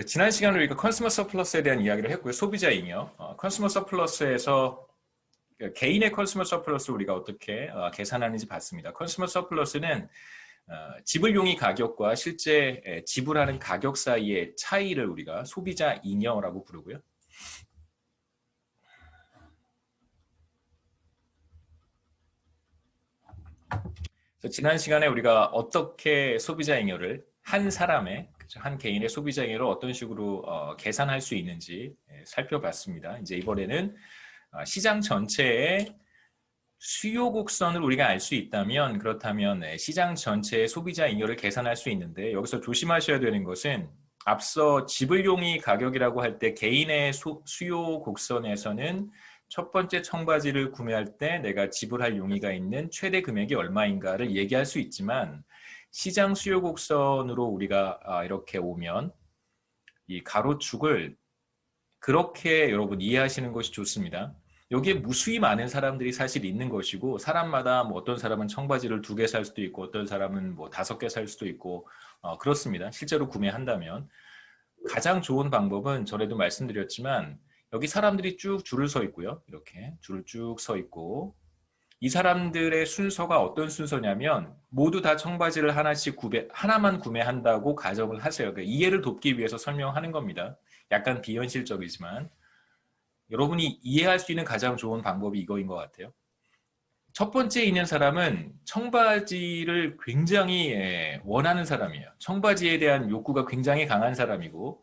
지난 시간에 우리가 컨슈머 서플러스에 대한 이야기를 했고요. 소비자 잉여. 컨슈머 서플러스에서 개인의 컨슈머 서플러스를 우리가 어떻게 계산하는지 봤습니다. 컨슈머 서플러스는 지불 용의 가격과 실제 지불하는 가격 사이의 차이를 우리가 소비자 잉여라고 부르고요. 그래서 지난 시간에 우리가 어떻게 소비자 잉여를 한 사람의 한 개인의 소비자 잉여를 어떤 식으로 계산할 수 있는지 살펴봤습니다. 이제 이번에는 시장 전체의 수요 곡선을 우리가 알 수 있다면 그렇다면 시장 전체의 소비자 잉여를 계산할 수 있는데 여기서 조심하셔야 되는 것은 앞서 지불 용의 가격이라고 할 때 개인의 수요 곡선에서는 첫 번째 청바지를 구매할 때 내가 지불할 용의가 있는 최대 금액이 얼마인가를 얘기할 수 있지만 시장 수요 곡선으로 우리가 이렇게 오면 이 가로축을 그렇게 여러분 이해하시는 것이 좋습니다. 여기에 무수히 많은 사람들이 사실 있는 것이고 사람마다 뭐 어떤 사람은 청바지를 2개 살 수도 있고 어떤 사람은 뭐 5개 살 수도 있고 그렇습니다. 실제로 구매한다면 가장 좋은 방법은 전에도 말씀드렸지만 여기 사람들이 쭉 줄을 서 있고요. 이렇게 줄을 쭉 서 있고 이 사람들의 순서가 어떤 순서냐면 모두 다 청바지를 하나만 구매한다고 가정을 하세요. 그러니까 이해를 돕기 위해서 설명하는 겁니다. 약간 비현실적이지만 여러분이 이해할 수 있는 가장 좋은 방법이 이거인 것 같아요. 첫 번째 있는 사람은 청바지를 굉장히 원하는 사람이에요. 청바지에 대한 욕구가 굉장히 강한 사람이고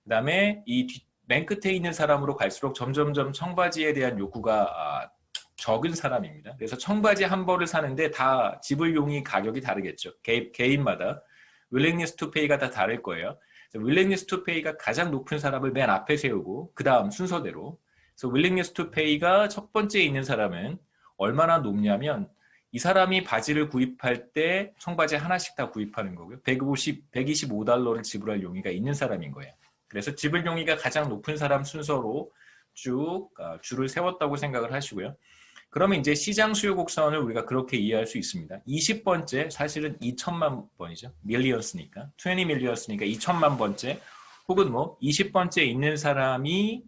그 다음에 이 맨 끝에 있는 사람으로 갈수록 점점점 청바지에 대한 욕구가 적은 사람입니다. 그래서 청바지 한 벌을 사는데 다 지불 용의 가격이 다르겠죠. 개인마다 willingness to pay가 다 다를 거예요. willingness to pay가 가장 높은 사람을 맨 앞에 세우고 그 다음 순서대로 그래서 willingness to pay가 첫 번째에 있는 사람은 얼마나 높냐면 이 사람이 바지를 구입할 때 청바지 하나씩 다 구입하는 거고요. 125달러를 지불할 용의가 있는 사람인 거예요. 그래서 지불 용의가 가장 높은 사람 순서로 쭉 줄을 세웠다고 생각을 하시고요. 그러면 이제 시장 수요 곡선을 우리가 그렇게 이해할 수 있습니다. 20번째 사실은 2천만 번이죠. 밀리언스니까 20 밀리언스니까 2천만 번째 혹은 뭐 20번째 있는 사람이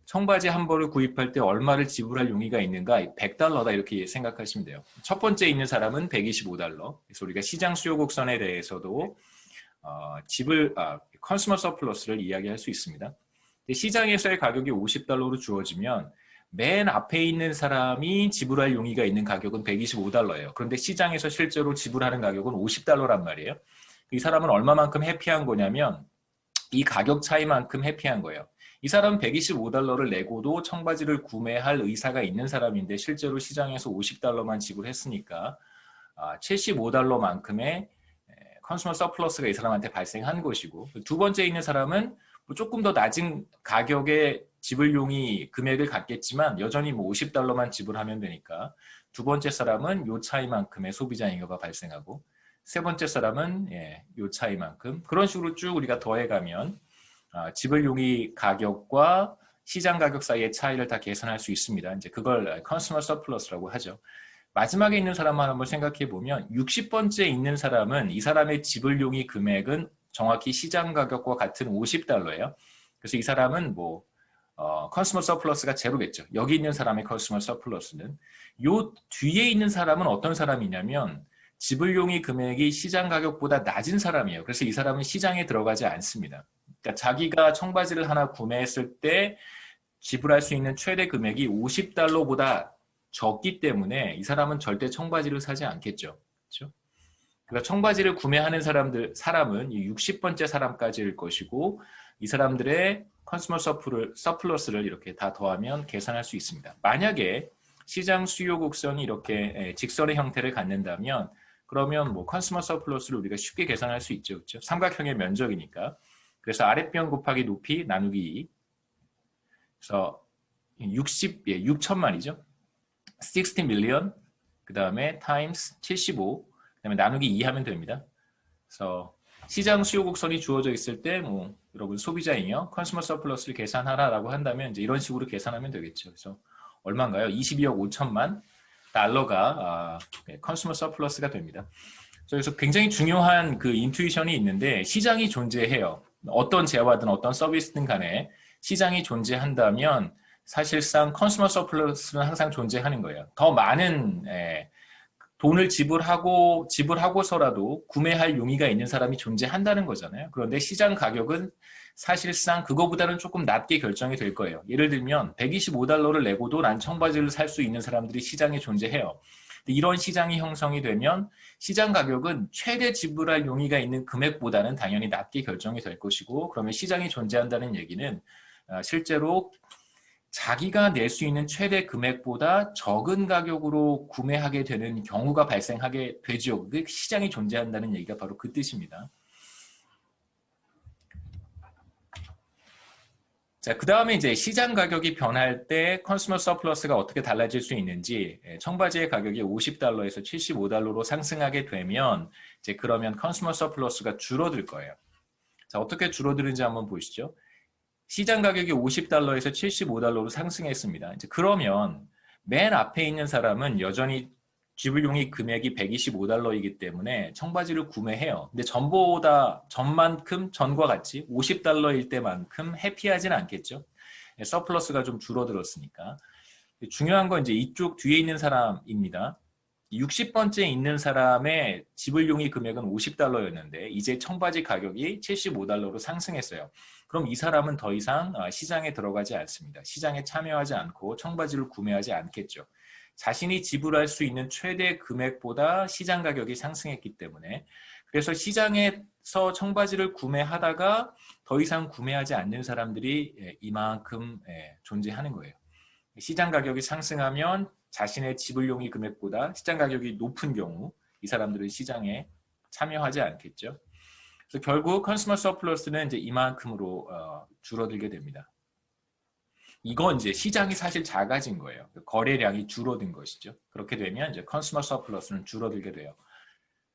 청바지 한 벌을 구입할 때 얼마를 지불할 용의가 있는가 100달러다 이렇게 생각하시면 돼요. 첫 번째 있는 사람은 125달러. 그래서 우리가 시장 수요 곡선에 대해서도 컨슈머 서플러스를 이야기할 수 있습니다. 시장에서의 가격이 50달러로 주어지면 맨 앞에 있는 사람이 지불할 용의가 있는 가격은 125달러예요. 그런데 시장에서 실제로 지불하는 가격은 50달러란 말이에요. 이 사람은 얼마만큼 해피한 거냐면 이 가격 차이만큼 해피한 거예요. 이 사람은 125달러를 내고도 청바지를 구매할 의사가 있는 사람인데 실제로 시장에서 50달러만 지불했으니까 75달러만큼의 컨슈머 서플러스가 이 사람한테 발생한 것이고 두 번째 있는 사람은 조금 더 낮은 가격의 지불용이 금액을 갖겠지만 여전히 뭐 50달러만 지불하면 되니까 두 번째 사람은 요 차이만큼의 소비자 잉여가 발생하고 세 번째 사람은 요 차이만큼 그런 식으로 쭉 우리가 더해가면 지불용이 가격과 시장 가격 사이의 차이를 다 계산할 수 있습니다. 이제 그걸 컨슈머 서플러스라고 하죠. 마지막에 있는 사람만 한번 생각해 보면 60번째 있는 사람은 이 사람의 지불용이 금액은 정확히 시장 가격과 같은 50달러예요. 그래서 이 사람은 뭐 컨슈머 서플러스가 제로겠죠. 여기 있는 사람의 컨슈머 서플러스는 요 뒤에 있는 사람은 어떤 사람이냐면 지불용이 금액이 시장 가격보다 낮은 사람이에요. 그래서 이 사람은 시장에 들어가지 않습니다. 그러니까 자기가 청바지를 하나 구매했을 때 지불할 수 있는 최대 금액이 50달러보다 적기 때문에 이 사람은 절대 청바지를 사지 않겠죠. 그렇죠? 그러니까 청바지를 구매하는 사람은 이 60번째 사람까지일 것이고 이 사람들의 컨슈머 서플러스를 이렇게 다 더하면 계산할 수 있습니다. 만약에 시장 수요 곡선이 이렇게 직선의 형태를 갖는다면 그러면 뭐 컨슈머 서플러스를 우리가 쉽게 계산할 수 있죠. 그렇죠? 삼각형의 면적이니까. 그래서 아랫변 곱하기 높이 나누기 2. 그래서 6천만이죠. 60 밀리언, 그 다음에 타임스 75, 그 다음에 나누기 2 하면 됩니다. 그래서 시장 수요 곡선이 주어져 있을 때 뭐 여러분 소비자 잉여, 컨슈머 서플러스를 계산하라라고 한다면 이제 이런 식으로 계산하면 되겠죠. 그래서 얼마인가요? 22억 5천만 달러가 컨슈머 서플러스가 됩니다. 그래서 굉장히 중요한 그 인투이션이 있는데 시장이 존재해요. 어떤 재화든 어떤 서비스든 간에 시장이 존재한다면 사실상 컨슈머 서플러스는 항상 존재하는 거예요. 더 많은 돈을 지불하고서라도 구매할 용의가 있는 사람이 존재한다는 거잖아요. 그런데 시장 가격은 사실상 그거보다는 조금 낮게 결정이 될 거예요. 예를 들면 125달러를 내고도 난 청바지를 살 수 있는 사람들이 시장에 존재해요. 이런 시장이 형성이 되면 시장 가격은 최대 지불할 용의가 있는 금액보다는 당연히 낮게 결정이 될 것이고, 그러면 시장이 존재한다는 얘기는 실제로 자기가 낼 수 있는 최대 금액보다 적은 가격으로 구매하게 되는 경우가 발생하게 되죠. 그 시장이 존재한다는 얘기가 바로 그 뜻입니다. 자, 그 다음에 이제 시장 가격이 변할 때 컨슈머 서플러스가 어떻게 달라질 수 있는지, 청바지의 가격이 50달러에서 75달러로 상승하게 되면 이제 그러면 컨슈머 서플러스가 줄어들 거예요. 자, 어떻게 줄어드는지 한번 보시죠. 시장 가격이 50달러에서 75달러로 상승했습니다. 이제 그러면 맨 앞에 있는 사람은 여전히 지불용의 금액이 125달러이기 때문에 청바지를 구매해요. 근데 전과 같이 50달러일 때만큼 해피하지는 않겠죠. 서플러스가 좀 줄어들었으니까. 중요한 건 이제 이쪽 뒤에 있는 사람입니다. 60번째 있는 사람의 지불용의 금액은 50달러였는데 이제 청바지 가격이 75달러로 상승했어요. 그럼 이 사람은 더 이상 시장에 들어가지 않습니다. 시장에 참여하지 않고 청바지를 구매하지 않겠죠. 자신이 지불할 수 있는 최대 금액보다 시장 가격이 상승했기 때문에, 그래서 시장에서 청바지를 구매하다가 더 이상 구매하지 않는 사람들이 이만큼 존재하는 거예요. 시장 가격이 상승하면 자신의 지불용의 금액보다 시장 가격이 높은 경우 이 사람들은 시장에 참여하지 않겠죠. 그래서 결국 컨슈머 서플러스는 이제 이만큼으로 줄어들게 됩니다. 이건 이제 시장이 사실 작아진 거예요. 거래량이 줄어든 것이죠. 그렇게 되면 이제 컨슈머 서플러스는 줄어들게 돼요.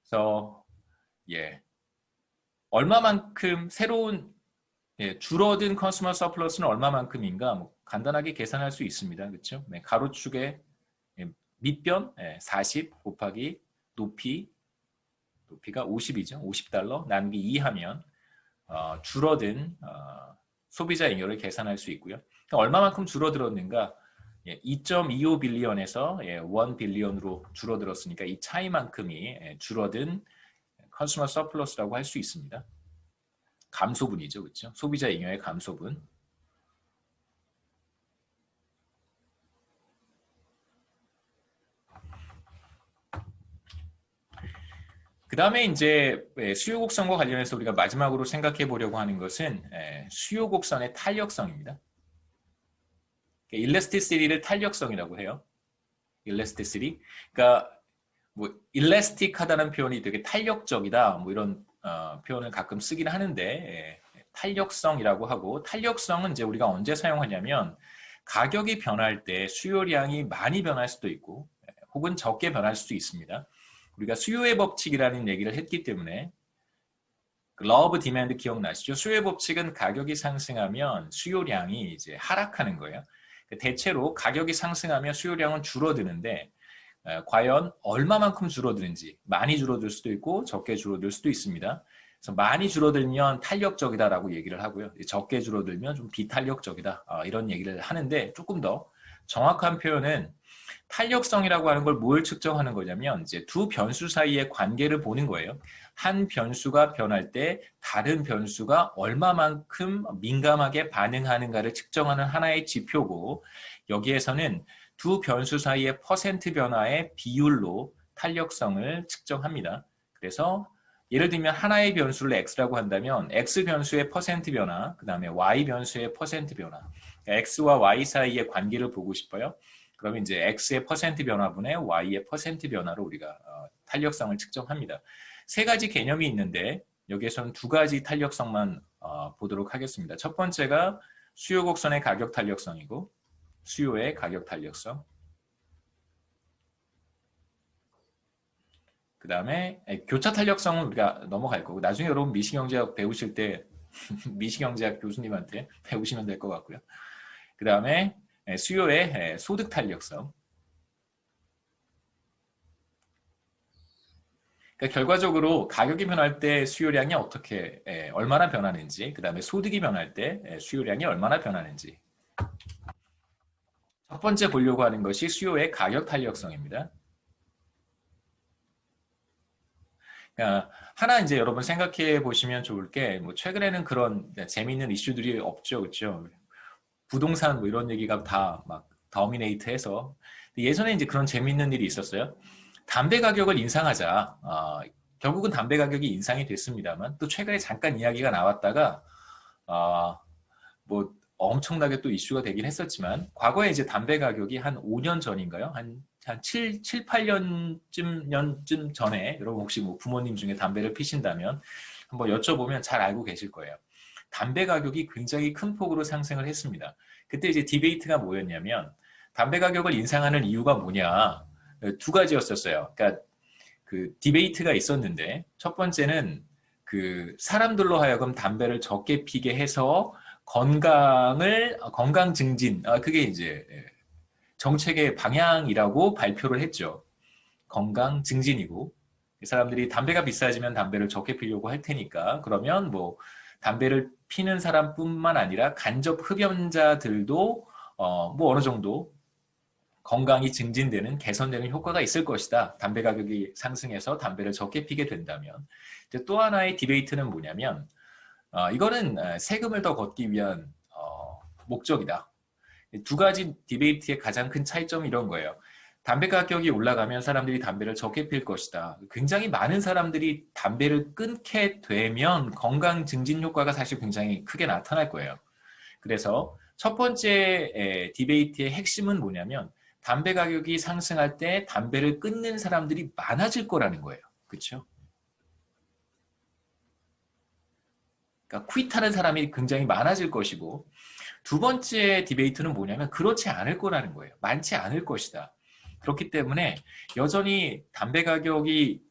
그래서 얼마만큼 새로운 줄어든 컨슈머 서플러스는 얼마만큼인가 뭐 간단하게 계산할 수 있습니다. 그렇죠? 가로축에 밑변 40 곱하기 높이가 50이죠. 50달러 나누기 2 하면 줄어든 소비자 잉여를 계산할 수 있고요. 얼마만큼 줄어들었는가? 2.25 빌리언에서 1 빌리언으로 줄어들었으니까 이 차이만큼이 줄어든 컨슈머 서플러스라고 할 수 있습니다. 감소분이죠. 그렇죠? 소비자 잉여의 감소분. 그 다음에 이제 수요 곡선과 관련해서 우리가 마지막으로 생각해 보려고 하는 것은 수요 곡선의 탄력성입니다. 일래스티시티를 탄력성이라고 해요. 일래스티시티. 그러니까 뭐 일래스틱하다는 표현이 되게 탄력적이다. 뭐 이런 표현을 가끔 쓰긴 하는데 탄력성이라고 하고, 탄력성은 이제 우리가 언제 사용하냐면 가격이 변할 때 수요량이 많이 변할 수도 있고 혹은 적게 변할 수도 있습니다. 우리가 수요의 법칙이라는 얘기를 했기 때문에 러브 디맨드 기억나시죠? 수요의 법칙은 가격이 상승하면 수요량이 이제 하락하는 거예요. 대체로 가격이 상승하면 수요량은 줄어드는데 과연 얼마만큼 줄어드는지, 많이 줄어들 수도 있고 적게 줄어들 수도 있습니다. 그래서 많이 줄어들면 탄력적이다라고 얘기를 하고요. 적게 줄어들면 좀 비탄력적이다 이런 얘기를 하는데, 조금 더 정확한 표현은 탄력성이라고 하는 걸 뭘 측정하는 거냐면 이제 두 변수 사이의 관계를 보는 거예요. 한 변수가 변할 때 다른 변수가 얼마만큼 민감하게 반응하는가를 측정하는 하나의 지표고, 여기에서는 두 변수 사이의 퍼센트 변화의 비율로 탄력성을 측정합니다. 그래서 예를 들면 하나의 변수를 x라고 한다면 x 변수의 퍼센트 변화, 그 다음에 y 변수의 퍼센트 변화, x와 y 사이의 관계를 보고 싶어요. 그러면 이제 x의 퍼센트 변화분의 y의 퍼센트 변화로 우리가 탄력성을 측정합니다. 세 가지 개념이 있는데 여기에서는 두 가지 탄력성만 보도록 하겠습니다. 첫 번째가 수요 곡선의 가격 탄력성이고, 수요의 가격 탄력성. 그 다음에 교차 탄력성은 우리가 넘어갈 거고, 나중에 여러분 미시경제학 배우실 때 미시경제학 교수님한테 배우시면 될 것 같고요. 그 다음에 수요의 소득 탄력성. 그러니까 결과적으로 가격이 변할 때 수요량이 어떻게 얼마나 변하는지, 그 다음에 소득이 변할 때 수요량이 얼마나 변하는지. 첫 번째 보려고 하는 것이 수요의 가격 탄력성입니다. 그러니까 하나 이제 여러분 생각해 보시면 좋을 게 뭐 최근에는 그런 재미있는 이슈들이 없죠, 그렇죠? 부동산 뭐 이런 얘기가 다 막 더미네이트해서 예전에 이제 그런 재미있는 일이 있었어요. 담배 가격을 인상하자. 결국은 담배 가격이 인상이 됐습니다만 또 최근에 잠깐 이야기가 나왔다가 뭐 엄청나게 또 이슈가 되긴 했었지만 과거에 이제 담배 가격이 한 5년 전인가요? 한 7, 8년쯤 전에 여러분 혹시 뭐 부모님 중에 담배를 피신다면 한번 여쭤보면 잘 알고 계실 거예요. 담배 가격이 굉장히 큰 폭으로 상승을 했습니다. 그때 이제 디베이트가 뭐였냐면 담배 가격을 인상하는 이유가 뭐냐? 두 가지였었어요. 그러니까 그 디베이트가 있었는데 첫 번째는 그 사람들로 하여금 담배를 적게 피게 해서 건강 증진 그게 이제 정책의 방향이라고 발표를 했죠. 건강 증진이고 사람들이 담배가 비싸지면 담배를 적게 피려고 할 테니까 그러면 뭐 담배를 피는 사람뿐만 아니라 간접 흡연자들도 뭐 어느 정도 건강이 증진되는 개선되는 효과가 있을 것이다. 담배 가격이 상승해서 담배를 적게 피게 된다면. 또 하나의 디베이트는 뭐냐면 이거는 세금을 더 걷기 위한 목적이다. 두 가지 디베이트의 가장 큰 차이점이 이런 거예요. 담배 가격이 올라가면 사람들이 담배를 적게 필 것이다. 굉장히 많은 사람들이 담배를 끊게 되면 건강 증진 효과가 사실 굉장히 크게 나타날 거예요. 그래서 첫 번째 디베이트의 핵심은 뭐냐면 담배 가격이 상승할 때 담배를 끊는 사람들이 많아질 거라는 거예요. 그렇죠? 그러니까 퀴트하는 사람이 굉장히 많아질 것이고 두 번째 디베이트는 뭐냐면 그렇지 않을 거라는 거예요. 많지 않을 것이다. 그렇기 때문에 여전히 담배 가격이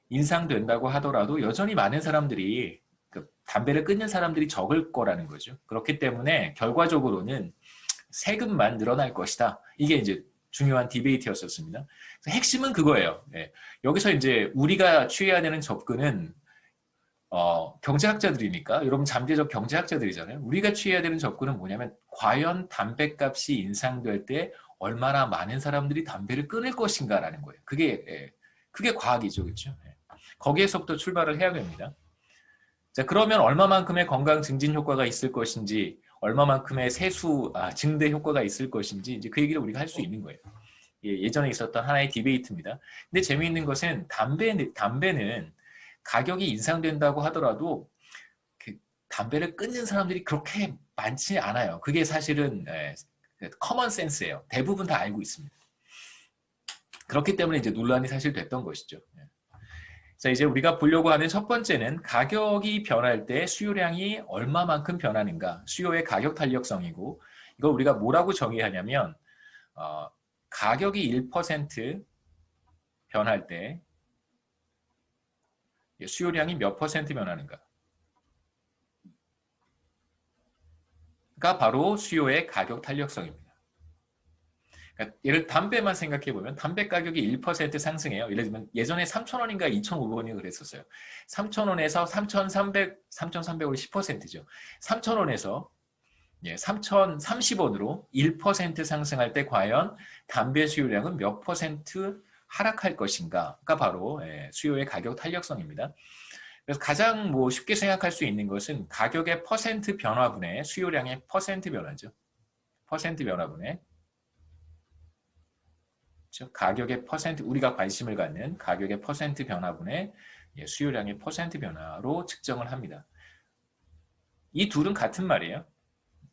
인상된다고 하더라도 여전히 많은 사람들이 담배를 끊는 사람들이 적을 거라는 거죠. 그렇기 때문에 결과적으로는 세금만 늘어날 것이다. 이게 이제 중요한 디베이트였었습니다. 핵심은 그거예요. 여기서 이제 우리가 취해야 되는 접근은 경제학자들이니까 여러분 잠재적 경제학자들이잖아요. 우리가 취해야 되는 접근은 뭐냐면 과연 담배값이 인상될 때 얼마나 많은 사람들이 담배를 끊을 것인가라는 거예요. 그게 과학이죠, 그렇죠? 거기에서부터 출발을 해야 됩니다. 자, 그러면 얼마만큼의 건강 증진 효과가 있을 것인지, 얼마만큼의 세수 증대 효과가 있을 것인지 이제 그 얘기를 우리가 할 수 있는 거예요. 예전에 있었던 하나의 디베이트입니다. 근데 재미있는 것은 담배는 가격이 인상된다고 하더라도 그 담배를 끊는 사람들이 그렇게 많지 않아요. 그게 사실은 커먼 센스예요. 대부분 다 알고 있습니다. 그렇기 때문에 이제 논란이 사실 됐던 것이죠. 자, 이제 우리가 보려고 하는 첫 번째는 가격이 변할 때 수요량이 얼마만큼 변하는가, 수요의 가격 탄력성이고, 이걸 우리가 뭐라고 정의하냐면 가격이 1% 변할 때 수요량이 몇 퍼센트 변하는가 가 바로 수요의 가격 탄력성입니다. 그러니까 예를 담배만 생각해 보면 담배 가격이 1% 상승해요. 예를 들면 예전에 3,000원인가 2,500원인가 그랬었어요. 3,000원에서 3,300원이 10%죠. 3,000원에서 3,030원으로 1% 상승할 때 과연 담배 수요량은 몇 퍼센트 하락할 것인가가 바로 수요의 가격 탄력성입니다. 그래서 가장 뭐 쉽게 생각할 수 있는 것은 가격의 퍼센트 변화분의 수요량의 퍼센트 변화죠. 퍼센트 변화분의 가격의 퍼센트, 우리가 관심을 갖는 가격의 퍼센트 변화분의 수요량의 퍼센트 변화로 측정을 합니다. 이 둘은 같은 말이에요.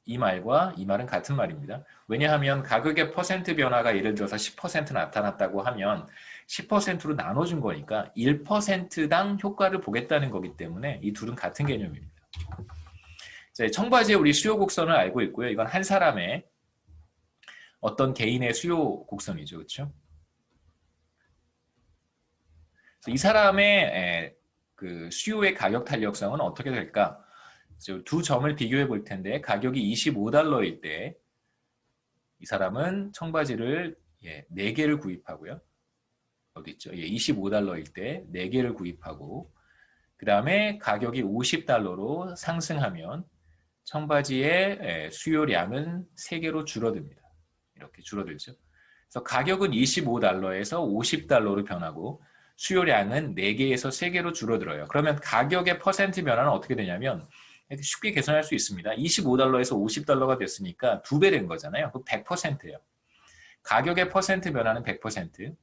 이 말과 이 말은 같은 말입니다. 왜냐하면 가격의 퍼센트 변화가 예를 들어서 10% 나타났다고 하면 10%로 나눠준 거니까 1%당 효과를 보겠다는 거기 때문에 이 둘은 같은 개념입니다. 자, 청바지에 우리 수요 곡선을 알고 있고요. 이건 한 사람의 어떤 개인의 수요 곡선이죠. 그렇죠? 이 사람의 그 수요의 가격 탄력성은 어떻게 될까? 두 점을 비교해 볼 텐데 가격이 $25일 때 이 사람은 청바지를 4개를 구입하고요. 어디 있죠? 예, $25일 때 4개를 구입하고 그 다음에 가격이 $50로 상승하면 청바지의 수요량은 3개로 줄어듭니다. 이렇게 줄어들죠. 그래서 가격은 $25에서 $50로 변하고 수요량은 4개에서 3개로 줄어들어요. 그러면 가격의 퍼센트 변화는 어떻게 되냐면 쉽게 계산할 수 있습니다. $25에서 $50가 됐으니까 2배 된 거잖아요. 그 100%예요. 가격의 퍼센트 변화는 100%.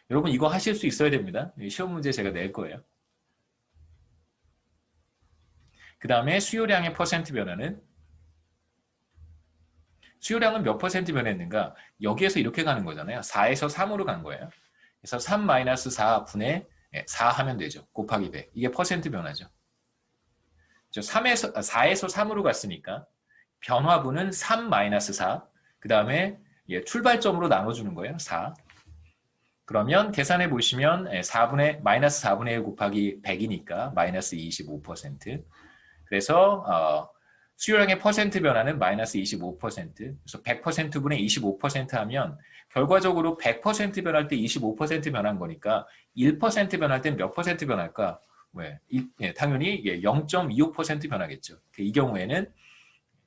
여러분 이거 하실 수 있어야 됩니다. 시험 문제 제가 낼 거예요. 그 다음에 수요량의 퍼센트 변화는 수요량은 몇 퍼센트 변했는가? 여기에서 이렇게 가는 거잖아요. 4에서 3으로 간 거예요. 그래서 3-4분의 4 하면 되죠. 곱하기 100. 이게 퍼센트 변화죠. 4에서 3으로 갔으니까 변화분은 3-4. 그 다음에 출발점으로 나눠주는 거예요. 4. 그러면 계산해 보시면 마이너스 4분의 1 곱하기 100이니까 마이너스 25%. 그래서 수요량의 퍼센트 변화는 마이너스 25%. 그래서 100%분의 25% 하면 결과적으로 100% 변할 때 25% 변한 거니까 1% 변할 때 몇 퍼센트 변할까? 당연히 0.25% 변하겠죠. 이 경우에는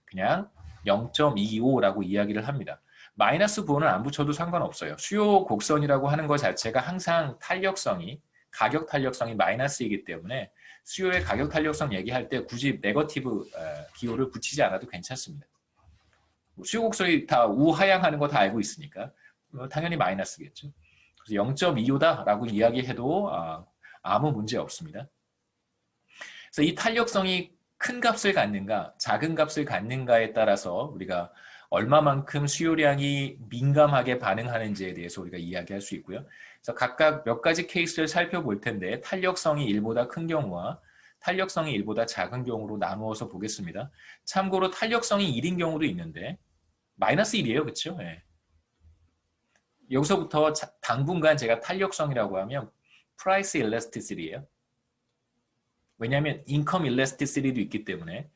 그냥 0.25라고 이야기를 합니다. 마이너스 부호는 안 붙여도 상관없어요. 수요 곡선이라고 하는 것 자체가 항상 가격 탄력성이 마이너스이기 때문에 수요의 가격 탄력성 얘기할 때 굳이 네거티브 기호를 붙이지 않아도 괜찮습니다. 수요 곡선이 다 우하향하는 거 다 알고 있으니까 당연히 마이너스겠죠. 그래서 0.25다라고 이야기해도 아무 문제 없습니다. 그래서 이 탄력성이 큰 값을 갖는가, 작은 값을 갖는가에 따라서 우리가 얼마만큼 수요량이 민감하게 반응하는지에 대해서 우리가 이야기할 수 있고요. 그래서 각각 몇 가지 케이스를 살펴볼 텐데 탄력성이 1보다 큰 경우와 탄력성이 1보다 작은 경우로 나누어서 보겠습니다. 참고로 탄력성이 1인 경우도 있는데 마이너스 1이에요. 그렇죠? 네. 여기서부터 당분간 제가 탄력성이라고 하면 price elasticity예요. 왜냐하면 income elasticity도 있기 때문에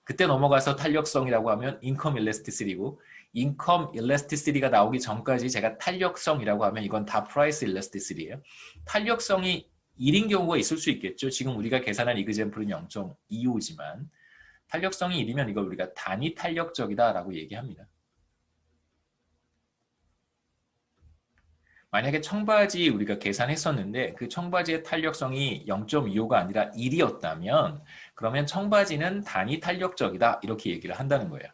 그때 넘어가서 탄력성이라고 하면 income elasticity고 income elasticity가 나오기 전까지 제가 탄력성이라고 하면 이건 다 price elasticity예요. 탄력성이 1인 경우가 있을 수 있겠죠. 지금 우리가 계산한 이그젬플은 0.25지만 탄력성이 1이면 이걸 우리가 단위 탄력적이다라고 얘기합니다. 만약에 청바지 우리가 계산했었는데 그 청바지의 탄력성이 0.25가 아니라 1이었다면 그러면 청바지는 단위 탄력적이다 이렇게 얘기를 한다는 거예요.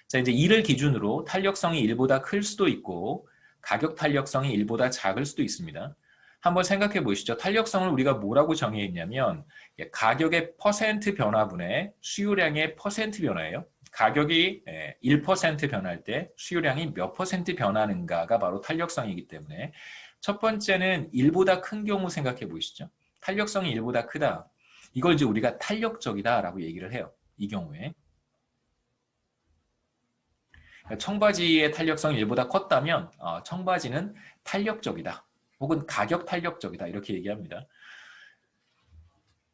자, 이제 1을 기준으로 탄력성이 1보다 클 수도 있고 가격 탄력성이 1보다 작을 수도 있습니다. 한번 생각해 보시죠. 탄력성을 우리가 뭐라고 정의했냐면 가격의 퍼센트 변화분의 수요량의 퍼센트 변화예요. 가격이 1% 변할 때 수요량이 몇 퍼센트 변하는가가 바로 탄력성이기 때문에 첫 번째는 1보다 큰 경우 생각해 보시죠. 탄력성이 1보다 크다. 이걸 이제 우리가 탄력적이다라고 얘기를 해요. 이 경우에. 청바지의 탄력성이 1보다 컸다면 청바지는 탄력적이다. 혹은 가격 탄력적이다. 이렇게 얘기합니다.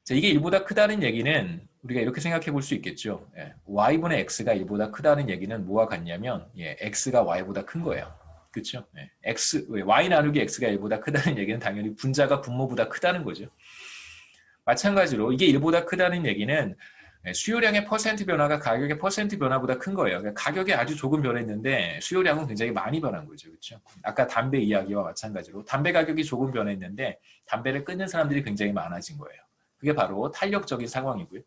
자, 이게 1보다 크다는 얘기는 우리가 이렇게 생각해 볼 수 있겠죠. y분의 x가 1보다 크다는 얘기는 뭐와 같냐면 x가 y보다 큰 거예요. 그렇죠? y 나누기 x가 1보다 크다는 얘기는 당연히 분자가 분모보다 크다는 거죠. 마찬가지로 이게 1보다 크다는 얘기는 수요량의 퍼센트 변화가 가격의 퍼센트 변화보다 큰 거예요. 그러니까 가격이 아주 조금 변했는데 수요량은 굉장히 많이 변한 거죠. 그렇죠? 아까 담배 이야기와 마찬가지로 담배 가격이 조금 변했는데 담배를 끊는 사람들이 굉장히 많아진 거예요. 그게 바로 탄력적인 상황이고요.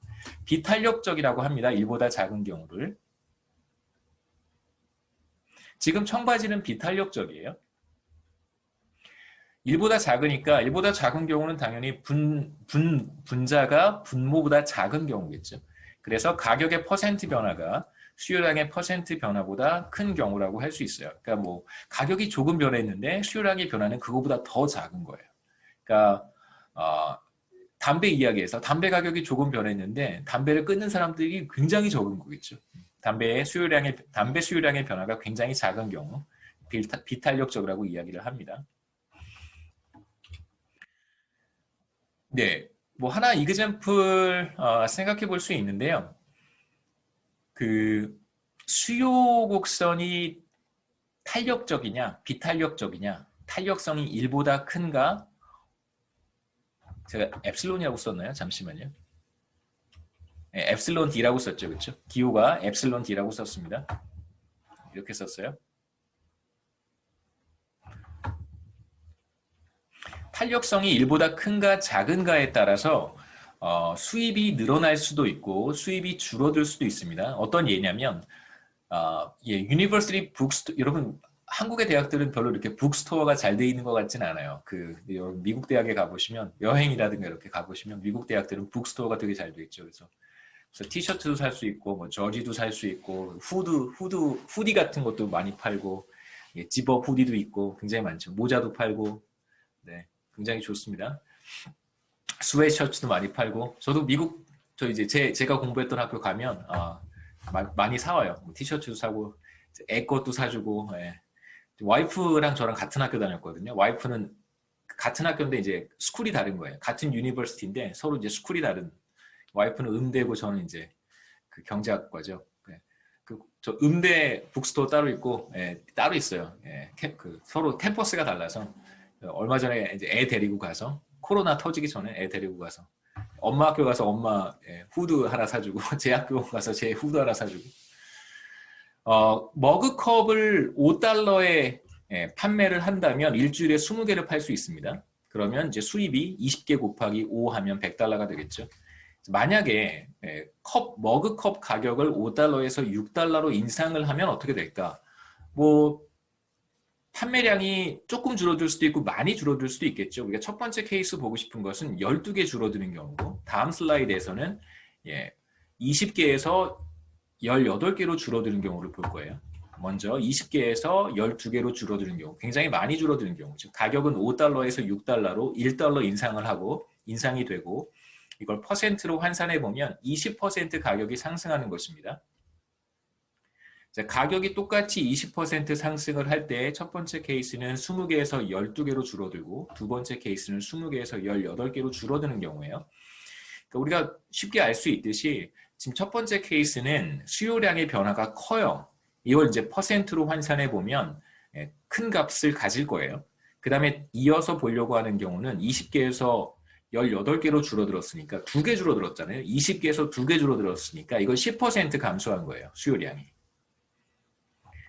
비탄력적이라고 합니다. 1보다 작은 경우를. 지금 청바지는 비탄력적이에요. 1보다 작으니까 1보다 작은 경우는 당연히 분자가 분모보다 작은 경우겠죠. 그래서 가격의 퍼센트 변화가 수요량의 퍼센트 변화보다 큰 경우라고 할 수 있어요. 그러니까 뭐 가격이 조금 변했는데 수요량의 변화는 그거보다 더 작은 거예요. 그러니까 담배 이야기에서 담배 가격이 조금 변했는데 담배를 끊는 사람들이 굉장히 적은 거겠죠. 담배 수요량의 변화가 굉장히 작은 경우 비탄력적이라고 이야기를 합니다. 네, 뭐 하나 이그젬플 생각해 볼 수 있는데요. 그 수요 곡선이 탄력적이냐 비탄력적이냐 탄력성이 1보다 큰가? 제가 엡실론이라고 썼나요? 잠시만요. 네, 엡실론 D라고 썼죠. 그렇죠? 기호가 엡실론 D라고 썼습니다. 이렇게 썼어요. 탄력성이 1보다 큰가 작은가에 따라서 수입이 늘어날 수도 있고 수입이 줄어들 수도 있습니다. 어떤 예냐면 유니버시티 북스토어, 여러분 한국의 대학들은 별로 이렇게 북스토어가 잘 돼 있는 것 같지는 않아요. 여러분 미국 대학에 가보시면 여행이라든가 이렇게 가보시면 미국 대학들은 북스토어가 되게 잘 돼 있죠. 그래서 티셔츠도 살 수 있고 뭐 저지도 살 수 있고 후디 같은 것도 많이 팔고 집업 후디도 있고 굉장히 많죠. 모자도 팔고 네, 굉장히 좋습니다. 스웨셔츠도 많이 팔고 저도 미국 제가 공부했던 학교 가면 많이 사와요. 티셔츠도 사고 애 것도 사주고 예. 와이프랑 저랑 같은 학교 다녔거든요. 와이프는 같은 학교인데 이제 스쿨이 다른 거예요. 같은 유니버시티인데 서로 이제 스쿨이 다른. 와이프는 음대고 저는 이제 그 경제학과죠. 예. 저 음대 북스토어 따로 있고 예, 따로 있어요. 예. 서로 캠퍼스가 달라서 얼마 전에 이제 애 데리고 가서 코로나 터지기 전에 애 데리고 가서 엄마 학교 가서 엄마 후드 하나 사주고 제 학교 가서 제 후드 하나 사주고 머그컵을 $5에 판매를 한다면 일주일에 20개를 팔 수 있습니다. 그러면 이제 수입이 20개 곱하기 5 하면 $100가 되겠죠. 만약에 머그컵 가격을 $5에서 $6로 인상을 하면 어떻게 될까? 뭐 판매량이 조금 줄어들 수도 있고 많이 줄어들 수도 있겠죠. 우리가 첫 번째 케이스 보고 싶은 것은 12개 줄어드는 경우고 다음 슬라이드에서는 20개에서 18개로 줄어드는 경우를 볼 거예요. 먼저 20개에서 12개로 줄어드는 경우, 굉장히 많이 줄어드는 경우, 즉 가격은 $5에서 $6로 $1 인상을 하고 인상이 되고 이걸 퍼센트로 환산해 보면 20% 가격이 상승하는 것입니다. 자, 가격이 똑같이 20% 상승을 할 때 첫 번째 케이스는 20개에서 12개로 줄어들고 두 번째 케이스는 20개에서 18개로 줄어드는 경우예요. 그러니까 우리가 쉽게 알 수 있듯이 지금 첫 번째 케이스는 수요량의 변화가 커요. 이걸 이제 퍼센트로 환산해 보면 큰 값을 가질 거예요. 그 다음에 이어서 보려고 하는 경우는 20개에서 18개로 줄어들었으니까 2개 줄어들었잖아요. 20개에서 2개 줄어들었으니까 이걸 10% 감소한 거예요. 수요량이.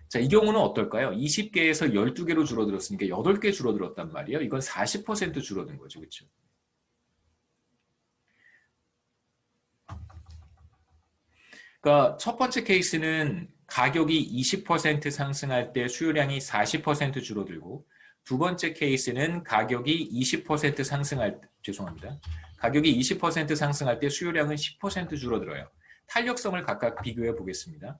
자, 이 경우는 어떨까요? 20개에서 12개로 줄어들었으니까 8개 줄어들었단 말이에요. 이건 40% 줄어든 거죠. 그렇죠? 그러니까 첫 번째 케이스는 가격이 20% 상승할 때 수요량이 40% 줄어들고 두 번째 케이스는 가격이 20% 상승할 때, 죄송합니다. 가격이 20% 상승할 때 수요량은 10% 줄어들어요. 탄력성을 각각 비교해 보겠습니다.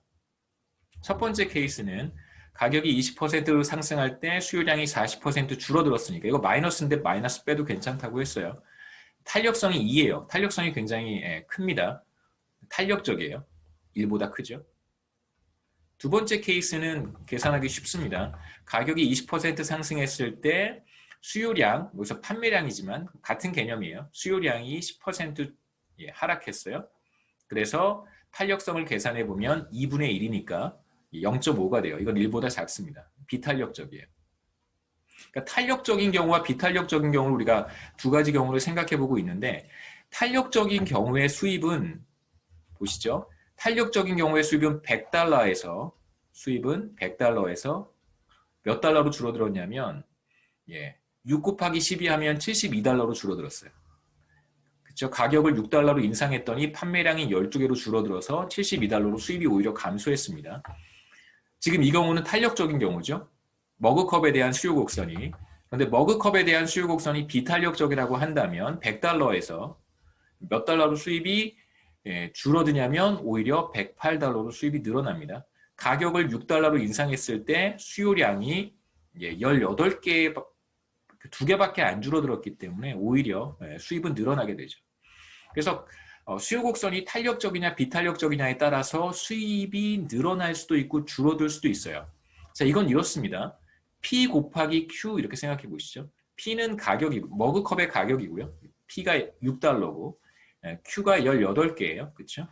첫 번째 케이스는 가격이 20% 상승할 때 수요량이 40% 줄어들었으니까 이거 마이너스인데 마이너스 빼도 괜찮다고 했어요. 탄력성이 2예요. 탄력성이 굉장히 큽니다. 탄력적이에요. 1보다 크죠. 두 번째 케이스는 계산하기 쉽습니다. 가격이 20% 상승했을 때 수요량, 여기서 판매량이지만 같은 개념이에요. 수요량이 10% 하락했어요. 그래서 탄력성을 계산해 보면 2분의 1이니까 0.5가 돼요. 이건 1보다 작습니다. 비탄력적이에요. 그러니까 탄력적인 경우와 비탄력적인 경우를 우리가 두 가지 경우를 생각해 보고 있는데 탄력적인 경우의 수입은 보시죠. 탄력적인 경우의 수입은 $100에서 몇 달러로 줄어들었냐면 6 곱하기 12 하면 $72로 줄어들었어요. 그렇죠? 가격을 $6로 인상했더니 판매량이 12개로 줄어들어서 $72로 수입이 오히려 감소했습니다. 지금 이 경우는 탄력적인 경우죠. 머그컵에 대한 수요 곡선이. 그런데 머그컵에 대한 수요 곡선이 비탄력적이라고 한다면 $100에서 몇 달러로 수입이 줄어드냐면 오히려 $108로 수입이 늘어납니다. 가격을 $6로 인상했을 때 수요량이 18개, 2개밖에 안 줄어들었기 때문에 오히려 수입은 늘어나게 되죠. 그래서 수요 곡선이 탄력적이냐 비탄력적이냐에 따라서 수입이 늘어날 수도 있고 줄어들 수도 있어요. 자, 이건 이렇습니다. P 곱하기 Q 이렇게 생각해 보시죠. P는 가격이고 머그컵의 가격이고요. P가 $6고 Q가 18개예요. 그렇죠?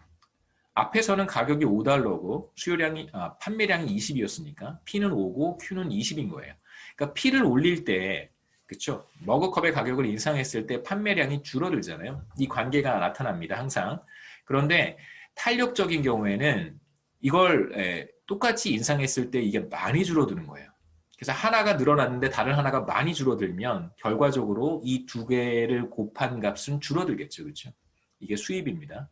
앞에서는 가격이 $5고 수요량이 판매량이 20이었으니까 P는 5고 Q는 20인 거예요. 그러니까 P를 올릴 때, 그렇죠? 머그컵의 가격을 인상했을 때 판매량이 줄어들잖아요. 이 관계가 나타납니다. 항상. 그런데 탄력적인 경우에는 이걸 똑같이 인상했을 때 이게 많이 줄어드는 거예요. 그래서 하나가 늘어났는데 다른 하나가 많이 줄어들면 결과적으로 이 두 개를 곱한 값은 줄어들겠죠. 그렇죠? 이게 수입입니다.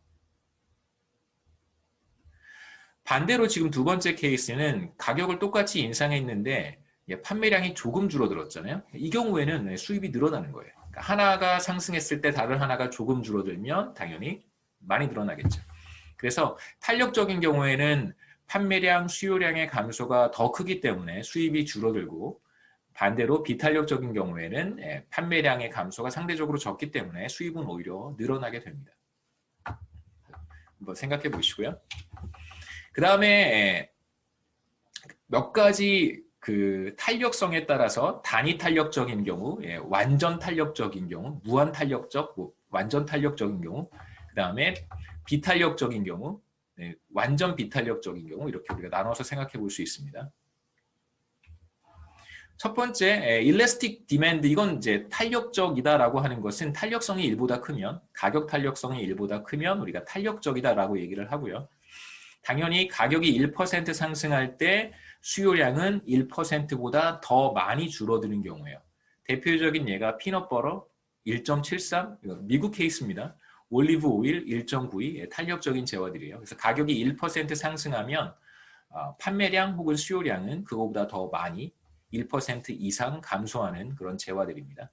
반대로 지금 두 번째 케이스는 가격을 똑같이 인상했는데 판매량이 조금 줄어들었잖아요. 이 경우에는 수입이 늘어나는 거예요. 그러니까 하나가 상승했을 때 다른 하나가 조금 줄어들면 당연히 많이 늘어나겠죠. 그래서 탄력적인 경우에는 판매량, 수요량의 감소가 더 크기 때문에 수입이 줄어들고 반대로 비탄력적인 경우에는 판매량의 감소가 상대적으로 적기 때문에 수입은 오히려 늘어나게 됩니다. 한번 생각해 보시고요. 그 다음에 몇 가지 그 탄력성에 따라서 단위 탄력적인 경우, 완전 탄력적인 경우, 무한 탄력적, 완전 탄력적인 경우, 그 다음에 비탄력적인 경우, 완전 비탄력적인 경우 이렇게 우리가 나눠서 생각해 볼 수 있습니다. 첫 번째, 일래스틱 디맨드, 이건 이제 탄력적이다라고 하는 것은 탄력성이 1보다 크면, 가격 탄력성이 1보다 크면 우리가 탄력적이다라고 얘기를 하고요. 당연히 가격이 1% 상승할 때 수요량은 1%보다 더 많이 줄어드는 경우예요. 대표적인 예가 피넛버터 1.73, 미국 케이스입니다. 올리브 오일 1.92, 탄력적인 재화들이에요. 그래서 가격이 1% 상승하면 판매량 혹은 수요량은 그거보다 더 많이 1% 이상 감소하는 그런 재화들입니다.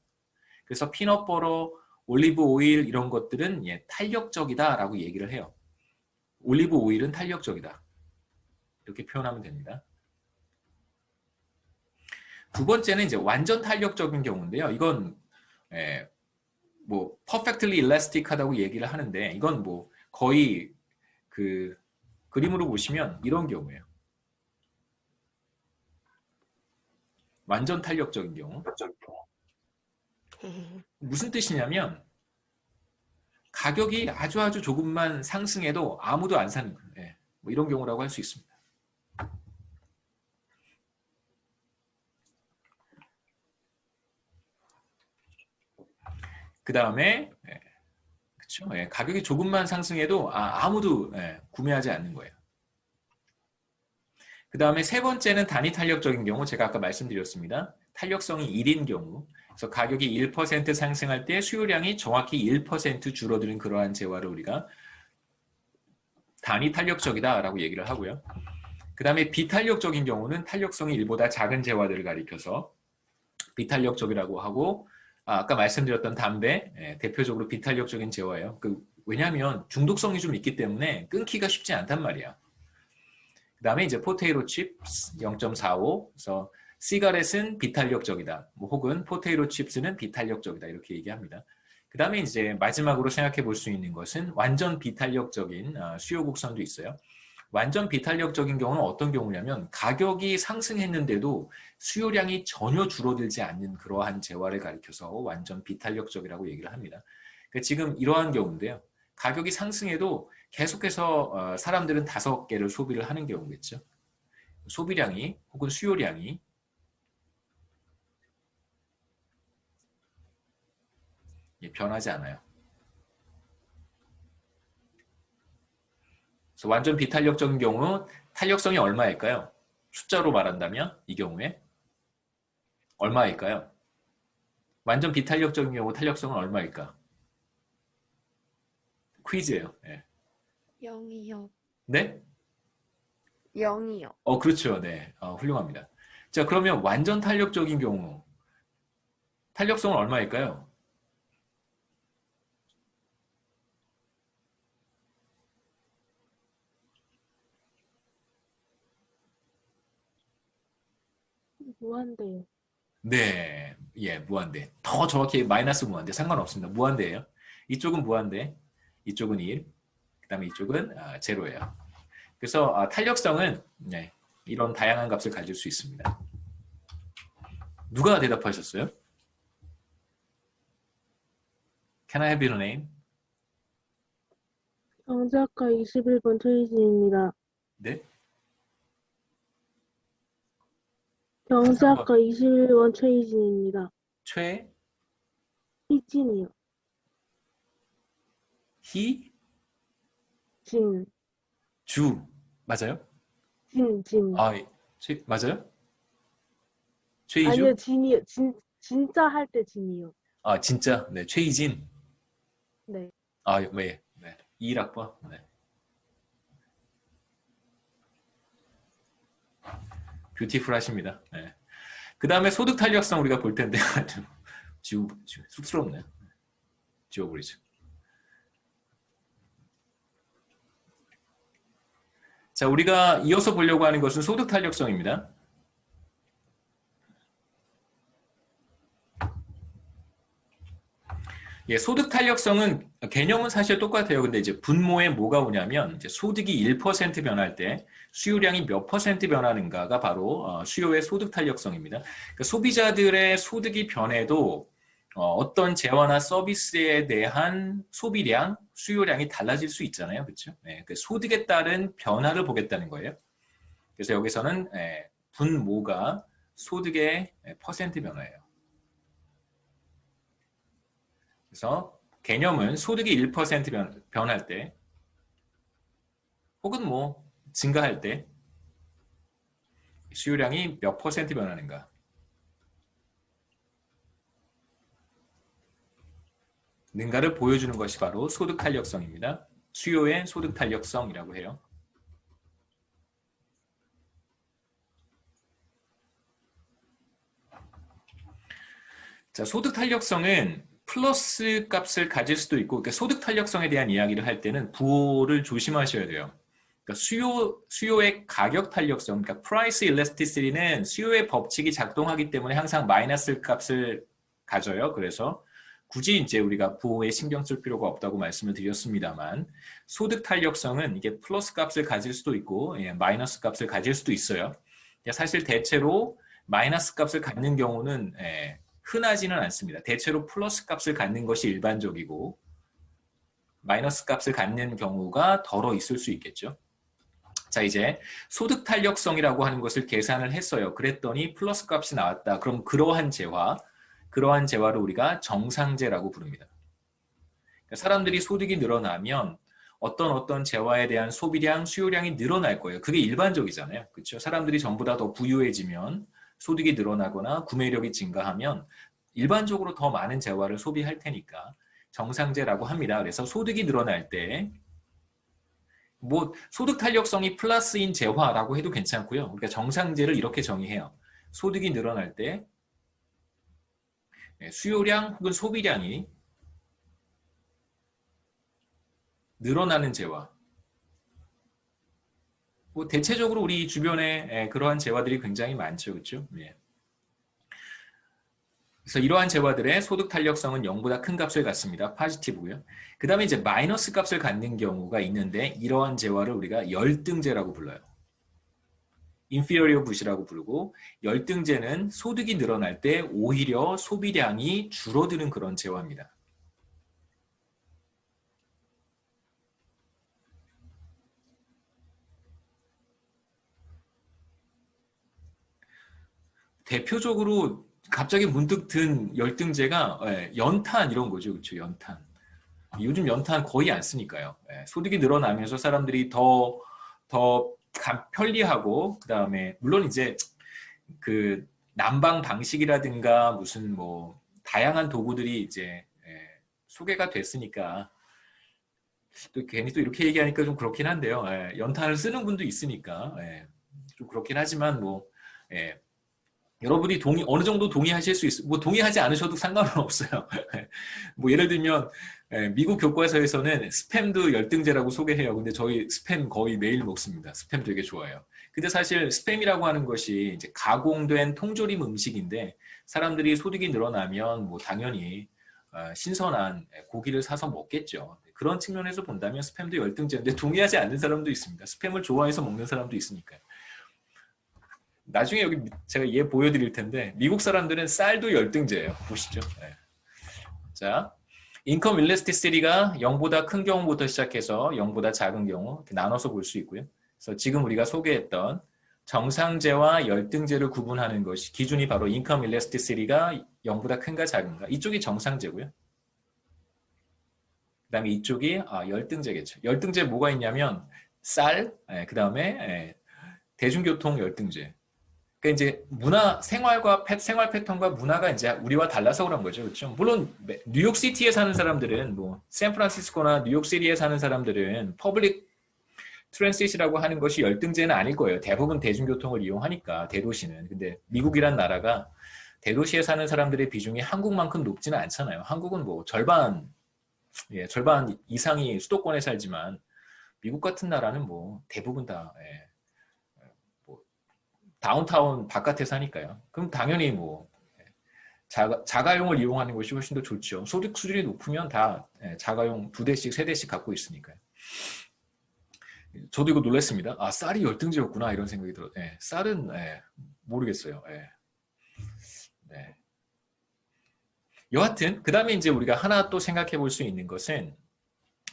그래서 피넛버터, 올리브 오일 이런 것들은 탄력적이다라고 얘기를 해요. 올리브 오일은 탄력적이다. 이렇게 표현하면 됩니다. 두 번째는 이제 완전 탄력적인 경우인데요. 이건 뭐 perfectly elastic하다고 얘기를 하는데 이건 뭐 거의 그 그림으로 보시면 이런 경우예요. 완전 탄력적인 경우. 무슨 뜻이냐면 가격이 아주 조금만 상승해도 아무도 안 사는 거예요. 뭐 이런 경우라고 할 수 있습니다. 그 다음에 그렇죠? 가격이 조금만 상승해도 아무도 구매하지 않는 거예요. 그 다음에 세 번째는 단위 탄력적인 경우, 제가 아까 말씀드렸습니다. 탄력성이 1인 경우, 그래서 가격이 1% 상승할 때 수요량이 정확히 1% 줄어드는 그러한 재화를 우리가 단위 탄력적이다라고 얘기를 하고요. 그 다음에 비탄력적인 경우는 탄력성이 1보다 작은 재화들을 가리켜서 비탄력적이라고 하고, 아까 말씀드렸던 담배, 대표적으로 비탄력적인 재화예요. 왜냐하면 중독성이 좀 있기 때문에 끊기가 쉽지 않단 말이야. 그 다음에 이제 포테이토 칩스 0.45, 그래서 시가렛은 비탄력적이다. 뭐 혹은 포테이토 칩스는 비탄력적이다. 이렇게 얘기합니다. 그 다음에 이제 마지막으로 생각해 볼 수 있는 것은 완전 비탄력적인 수요 곡선도 있어요. 완전 비탄력적인 경우는 어떤 경우냐면 가격이 상승했는데도 수요량이 전혀 줄어들지 않는 그러한 재화를 가리켜서 완전 비탄력적이라고 얘기를 합니다. 그러니까 지금 이러한 경우인데요. 가격이 상승해도 계속해서 사람들은 5개를 소비를 하는 경우겠죠. 소비량이 혹은 수요량이 변하지 않아요. 그래서 완전 비탄력적인 경우 탄력성이 얼마일까요? 숫자로 말한다면 이 경우에 얼마일까요? 완전 비탄력적인 경우 탄력성은 얼마일까? 퀴즈예요. 네. 0이요. 네? 0이요. 그렇죠. 네. 훌륭합니다. 자, 그러면 완전 탄력적인 경우 탄력성은 얼마일까요? 무한대요. 네, 무한대. 더 정확히 마이너스 무한대 상관없습니다. 무한대예요. 이쪽은 무한대, 이쪽은 1, 그다음에 이쪽은 제로예요. 그래서 탄력성은 이런 다양한 값을 가질 수 있습니다. 누가 대답하셨어요? Can I have your name? 경제학과 21번 최희진입니다. 네? 경제학과 21번 최희진입니다. 최, 희진이요. 희, 진. 주. 맞아요? 진. 아, 맞아요? 아니요, 최희주? 진이요. 진짜 할 때 진이요. 아, 진짜? 네, 최희진. 네. 아, 네. 네. 21학번. 네. 뷰티풀 하십니다. 네. 그 다음에 소득 탄력성 우리가 볼 텐데, 쑥스럽네요. 지워버리죠. 자, 우리가 이어서 보려고 하는 것은 소득 탄력성입니다. 예, 소득 탄력성은 개념은 사실 똑같아요. 근데 이제 분모에 뭐가 오냐면 이제 소득이 1% 변할 때 수요량이 몇 퍼센트 변하는가가 바로 수요의 소득 탄력성입니다. 그러니까 소비자들의 소득이 변해도 어떤 재화나 서비스에 대한 소비량, 수요량이 달라질 수 있잖아요. 그렇죠? 예, 그 소득에 따른 변화를 보겠다는 거예요. 그래서 여기서는 분모가 소득의 퍼센트 변화예요. 그래서 개념은 소득이 1% 변할 때 혹은 뭐 증가할 때 수요량이 몇 퍼센트 변하는가. 는가를 보여주는 것이 바로 소득 탄력성입니다. 수요의 소득 탄력성이라고 해요. 자, 소득 탄력성은 플러스 값을 가질 수도 있고, 그러니까 소득 탄력성에 대한 이야기를 할 때는 부호를 조심하셔야 돼요. 그러니까 수요의 가격 탄력성, 그러니까 price elasticity는 수요의 법칙이 작동하기 때문에 항상 마이너스 값을 가져요. 그래서 굳이 이제 우리가 부호에 신경 쓸 필요가 없다고 말씀을 드렸습니다만, 소득 탄력성은 이게 플러스 값을 가질 수도 있고, 마이너스 값을 가질 수도 있어요. 사실 대체로 마이너스 값을 갖는 경우는 흔하지는 않습니다. 대체로 플러스 값을 갖는 것이 일반적이고 마이너스 값을 갖는 경우가 덜어 있을 수 있겠죠. 자, 이제 소득 탄력성이라고 하는 것을 계산을 했어요. 그랬더니 플러스 값이 나왔다. 그럼 그러한 재화를 우리가 정상재라고 부릅니다. 그러니까 사람들이 소득이 늘어나면 어떤 재화에 대한 소비량, 수요량이 늘어날 거예요. 그게 일반적이잖아요. 그렇죠? 사람들이 전부 다 더 부유해지면 소득이 늘어나거나 구매력이 증가하면 일반적으로 더 많은 재화를 소비할 테니까 정상재라고 합니다. 그래서 소득이 늘어날 때 뭐 소득 탄력성이 플러스인 재화라고 해도 괜찮고요. 그러니까 정상재를 이렇게 정의해요. 소득이 늘어날 때 수요량 혹은 소비량이 늘어나는 재화. 뭐 대체적으로 우리 주변에 그러한 재화들이 굉장히 많죠. 그렇죠? 예. 그래서 이러한 재화들의 소득 탄력성은 0보다 큰 값을 갖습니다. 포지티브고요. 그 다음에 이제 마이너스 값을 갖는 경우가 있는데 이러한 재화를 우리가 열등재라고 불러요. inferior good이라고 부르고 열등재는 소득이 늘어날 때 오히려 소비량이 줄어드는 그런 재화입니다. 대표적으로 갑자기 문득 든 열등제가 연탄 이런 거죠. 그렇죠? 연탄. 요즘 연탄 거의 안 쓰니까요. 소득이 늘어나면서 사람들이 더 편리하고 그다음에 물론 이제 그 난방 방식이라든가 무슨 뭐 다양한 도구들이 이제 소개가 됐으니까 또 괜히 또 이렇게 얘기하니까 좀 그렇긴 한데요. 연탄을 쓰는 분도 있으니까 좀 그렇긴 하지만 뭐 여러분이 어느 정도 동의하실 수 있어요. 뭐 동의하지 않으셔도 상관은 없어요. 뭐 예를 들면 미국 교과서에서는 스팸도 열등제라고 소개해요. 근데 저희 스팸 거의 매일 먹습니다. 스팸 되게 좋아해요. 근데 사실 스팸이라고 하는 것이 이제 가공된 통조림 음식인데 사람들이 소득이 늘어나면 뭐 당연히 신선한 고기를 사서 먹겠죠. 그런 측면에서 본다면 스팸도 열등제인데 동의하지 않는 사람도 있습니다. 스팸을 좋아해서 먹는 사람도 있으니까요. 나중에 여기 제가 얘 보여드릴 텐데 미국 사람들은 쌀도 열등제예요. 보시죠. 자, 인컴 일레스티시티가 0보다 큰 경우부터 시작해서 0보다 작은 경우 이렇게 나눠서 볼 수 있고요. 그래서 지금 우리가 소개했던 정상제와 열등제를 구분하는 것이 기준이 바로 인컴 일래스티시티가 0보다 큰가 작은가. 이쪽이 정상제고요. 그다음에 이쪽이 열등제겠죠. 열등제 뭐가 있냐면 쌀, 그다음에 대중교통 열등제. 그러니까 이제 생활 패턴과 문화가 이제 우리와 달라서 그런 거죠. 그렇죠? 물론 뉴욕시티에 사는 사람들은 뭐 샌프란시스코나 뉴욕시티에 사는 사람들은 퍼블릭 트랜시트라고 하는 것이 열등제는 아닐 거예요. 대부분 대중교통을 이용하니까 대도시는. 근데 미국이란 나라가 대도시에 사는 사람들의 비중이 한국만큼 높지는 않잖아요. 한국은 뭐 절반 이상이 수도권에 살지만 미국 같은 나라는 뭐 대부분 다 뭐 다운타운 바깥에 사니까요. 그럼 당연히 뭐 자가용을 이용하는 것이 훨씬 더 좋죠. 소득 수준이 높으면 다 자가용 2대씩 3대씩 갖고 있으니까요. 저도 이거 놀랐습니다. 쌀이 열등제였구나 이런 생각이 들어요. 쌀은 모르겠어요. 네. 여하튼 그 다음에 이제 우리가 하나 또 생각해 볼 수 있는 것은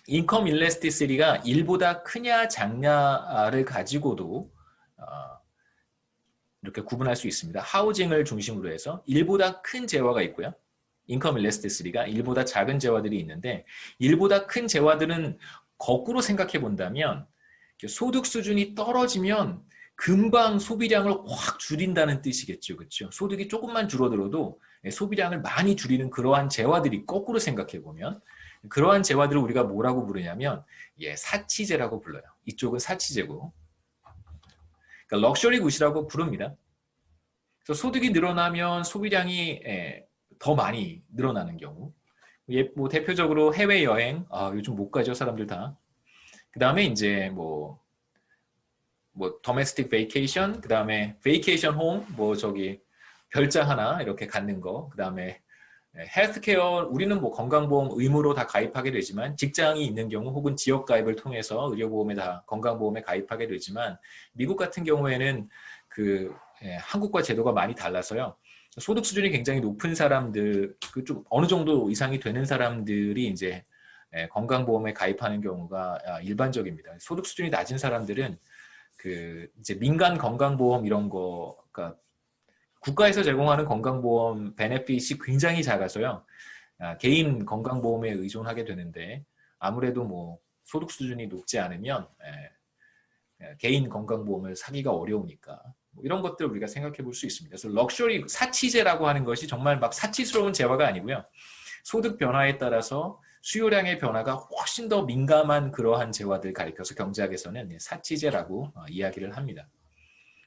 인컴 일래스티시티가 1보다 크냐 작냐를 가지고도 이렇게 구분할 수 있습니다. 하우징을 중심으로 해서 1보다 큰 재화가 있고요. 인컴 일래스티시티가 1보다 작은 재화들이 있는데 1보다 큰 재화들은 거꾸로 생각해 본다면 소득 수준이 떨어지면 금방 소비량을 확 줄인다는 뜻이겠죠. 그렇죠? 소득이 조금만 줄어들어도 소비량을 많이 줄이는 그러한 재화들이 거꾸로 생각해 보면 그러한 재화들을 우리가 뭐라고 부르냐면 사치제라고 불러요. 이쪽은 사치제고 그러니까 럭셔리 굿이라고 부릅니다. 그래서 소득이 늘어나면 소비량이 더 많이 늘어나는 경우 뭐 대표적으로 해외여행 요즘 못 가죠 사람들 다. 그 다음에 이제 뭐 도메스틱 베이케이션, 그 다음에 베이케이션 홈, 별장 하나 이렇게 갖는 거, 그 다음에 헬스케어, 우리는 뭐 건강보험 의무로 다 가입하게 되지만 직장이 있는 경우 혹은 지역 가입을 통해서 의료보험에 다 건강보험에 가입하게 되지만 미국 같은 경우에는 한국과 제도가 많이 달라서요. 소득 수준이 굉장히 높은 사람들, 좀 어느 정도 이상이 되는 사람들이 이제 건강보험에 가입하는 경우가 일반적입니다. 소득 수준이 낮은 사람들은 이제 민간 건강보험 이런 거, 그러니까 국가에서 제공하는 건강보험 베네핏이 굉장히 작아서요. 개인 건강보험에 의존하게 되는데 아무래도 뭐 소득 수준이 높지 않으면 개인 건강보험을 사기가 어려우니까 뭐 이런 것들 우리가 생각해 볼 수 있습니다. 그래서 럭셔리 사치제라고 하는 것이 정말 막 사치스러운 재화가 아니고요. 소득 변화에 따라서 수요량의 변화가 훨씬 더 민감한 그러한 재화들 가리켜서 경제학에서는 사치제라고 이야기를 합니다.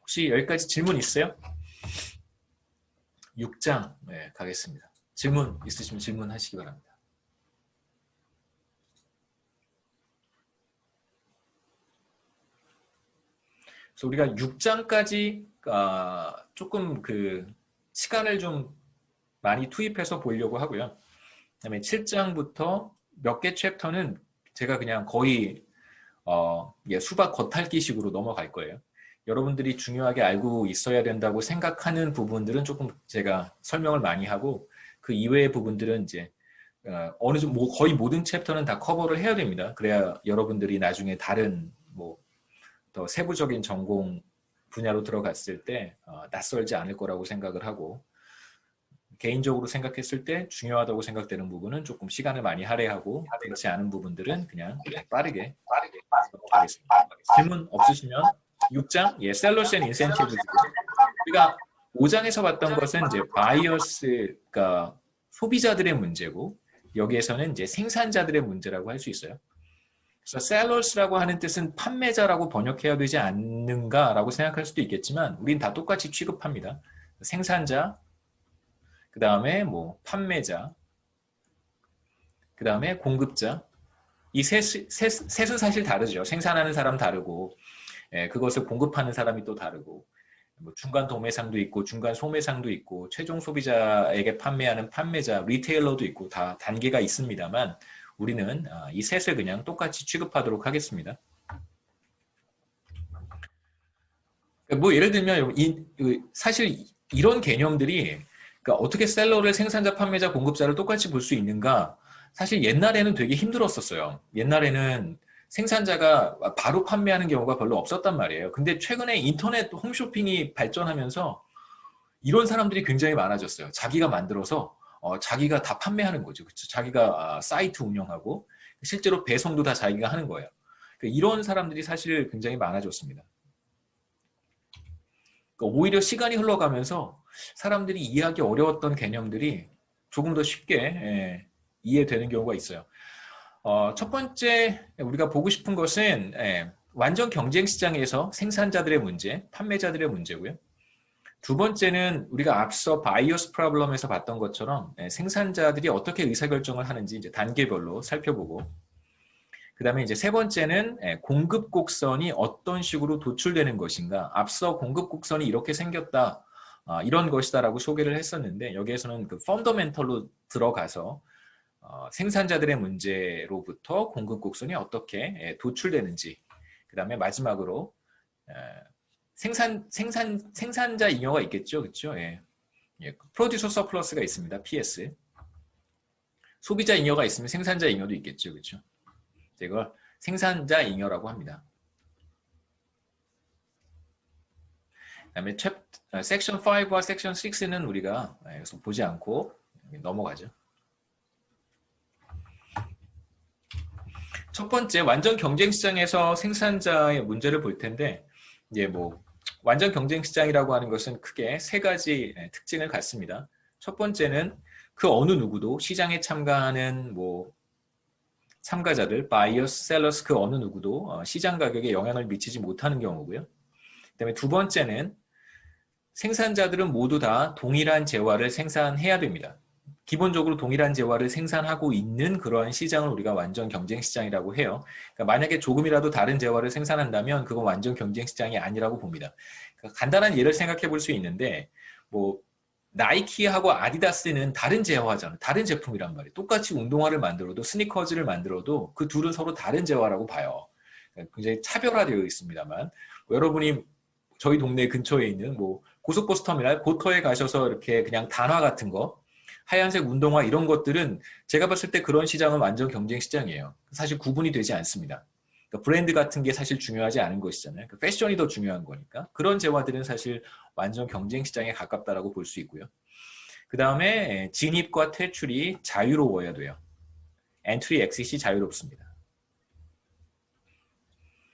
혹시 여기까지 질문 있어요? 6장 가겠습니다. 질문 있으시면 질문하시기 바랍니다. 그래서 우리가 6장까지 조금 시간을 좀 많이 투입해서 보려고 하고요. 그다음에 7장부터 몇 개 챕터는 제가 그냥 거의 수박 겉핥기식으로 넘어갈 거예요. 여러분들이 중요하게 알고 있어야 된다고 생각하는 부분들은 조금 제가 설명을 많이 하고 그 이외의 부분들은 이제 어느 정도 거의 모든 챕터는 다 커버를 해야 됩니다. 그래야 여러분들이 나중에 다른 더 세부적인 전공 분야로 들어갔을 때 낯설지 않을 거라고 생각을 하고 개인적으로 생각했을 때 중요하다고 생각되는 부분은 조금 시간을 많이 할애하고 그렇지 않은 부분들은 그냥 빠르게 넘어가겠습니다. 질문 없으시면 6장, 셀러스 앤 인센티브즈. 우리가 5장에서 봤던 것은 이제 바이어스가 소비자들의 문제고 여기에서는 이제 생산자들의 문제라고 할 수 있어요. 그래서 셀러스라고 하는 뜻은 판매자라고 번역해야 되지 않는가라고 생각할 수도 있겠지만 우린 다 똑같이 취급합니다. 생산자, 그 다음에 뭐 판매자, 그 다음에 공급자. 이 셋은 사실 다르죠. 생산하는 사람 다르고 그것을 공급하는 사람이 또 다르고 뭐 중간 도매상도 있고 중간 소매상도 있고 최종 소비자에게 판매하는 판매자, 리테일러도 있고 다 단계가 있습니다만 우리는 이 셋을 그냥 똑같이 취급하도록 하겠습니다. 뭐 예를 들면 사실 이런 개념들이 그러니까 어떻게 셀러를 생산자, 판매자, 공급자를 똑같이 볼 수 있는가? 사실 옛날에는 되게 힘들었었어요. 옛날에는 생산자가 바로 판매하는 경우가 별로 없었단 말이에요. 근데 최근에 인터넷 홈쇼핑이 발전하면서 이런 사람들이 굉장히 많아졌어요. 자기가 만들어서 자기가 다 판매하는 거죠. 그렇죠? 자기가 사이트 운영하고 실제로 배송도 다 자기가 하는 거예요. 그러니까 이런 사람들이 사실 굉장히 많아졌습니다. 그러니까 오히려 시간이 흘러가면서 사람들이 이해하기 어려웠던 개념들이 조금 더 쉽게 이해되는 경우가 있어요. 첫 번째 우리가 보고 싶은 것은 완전 경쟁 시장에서 생산자들의 문제, 판매자들의 문제고요. 두 번째는 우리가 앞서 바이어스 프로블럼에서 봤던 것처럼 생산자들이 어떻게 의사결정을 하는지 이제 단계별로 살펴보고, 그 다음에 이제 세 번째는 공급 곡선이 어떤 식으로 도출되는 것인가. 앞서 공급 곡선이 이렇게 생겼다, 이런 것이다라고 소개를 했었는데, 여기에서는 그 펀더멘털로 들어가서 생산자들의 문제로부터 공급 곡선이 어떻게 도출되는지, 그 다음에 마지막으로 생산자 잉여가 있겠죠, 그렇죠? 프로듀서 서플러스가 있습니다, PS. 소비자 잉여가 있으면 생산자 잉여도 있겠죠, 그렇죠? 이걸 생산자 잉여라고 합니다. 그다음에 섹션 5와 섹션 6는 우리가 여기서 보지 않고 넘어가죠. 첫 번째, 완전 경쟁 시장에서 생산자의 문제를 볼 텐데, 이제 뭐 완전 경쟁 시장이라고 하는 것은 크게 세 가지 특징을 갖습니다. 첫 번째는 그 어느 누구도 시장에 참가하는 뭐 참가자들, 바이어스, 셀러스 그 어느 누구도 시장 가격에 영향을 미치지 못하는 경우고요. 그다음에 두 번째는 생산자들은 모두 다 동일한 재화를 생산해야 됩니다. 기본적으로 동일한 재화를 생산하고 있는 그러한 시장을 우리가 완전 경쟁 시장이라고 해요. 그러니까 만약에 조금이라도 다른 재화를 생산한다면 그건 완전 경쟁 시장이 아니라고 봅니다. 그러니까 간단한 예를 생각해 볼 수 있는데, 뭐 나이키하고 아디다스는 다른 재화잖아요. 다른 제품이란 말이에요. 똑같이 운동화를 만들어도, 스니커즈를 만들어도 그 둘은 서로 다른 재화라고 봐요. 그러니까 굉장히 차별화되어 있습니다만, 여러분이 저희 동네 근처에 있는 뭐 고속버스 터미널, 고터에 가셔서 이렇게 그냥 단화 같은 거, 하얀색 운동화 이런 것들은 제가 봤을 때 그런 시장은 완전 경쟁 시장이에요. 사실 구분이 되지 않습니다. 그러니까 브랜드 같은 게 사실 중요하지 않은 것이잖아요. 그러니까 패션이 더 중요한 거니까. 그런 재화들은 사실 완전 경쟁 시장에 가깝다라고 볼 수 있고요. 그 다음에 진입과 퇴출이 자유로워야 돼요. 엔트리 엑싯이 자유롭습니다.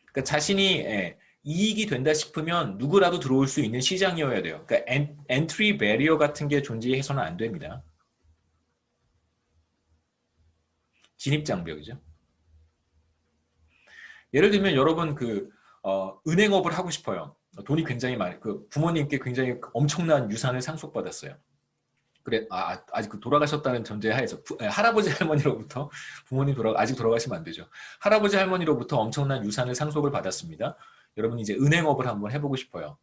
그러니까 자신이 이익이 된다 싶으면 누구라도 들어올 수 있는 시장이어야 돼요. 그러니까 엔트리 배리어 같은 게 존재해서는 안 됩니다. 진입장벽이죠. 예를 들면 여러분 은행업을 하고 싶어요. 돈이 굉장히 많이, 부모님께 굉장히 엄청난 유산을 상속받았어요. 그래, 아직 돌아가셨다는 전제하에서 할아버지 할머니로부터 부모님 아직 돌아가시면 안 되죠. 할아버지 할머니로부터 엄청난 유산을 상속을 받았습니다. 여러분 이제 은행업을 한번 해보고 싶어요.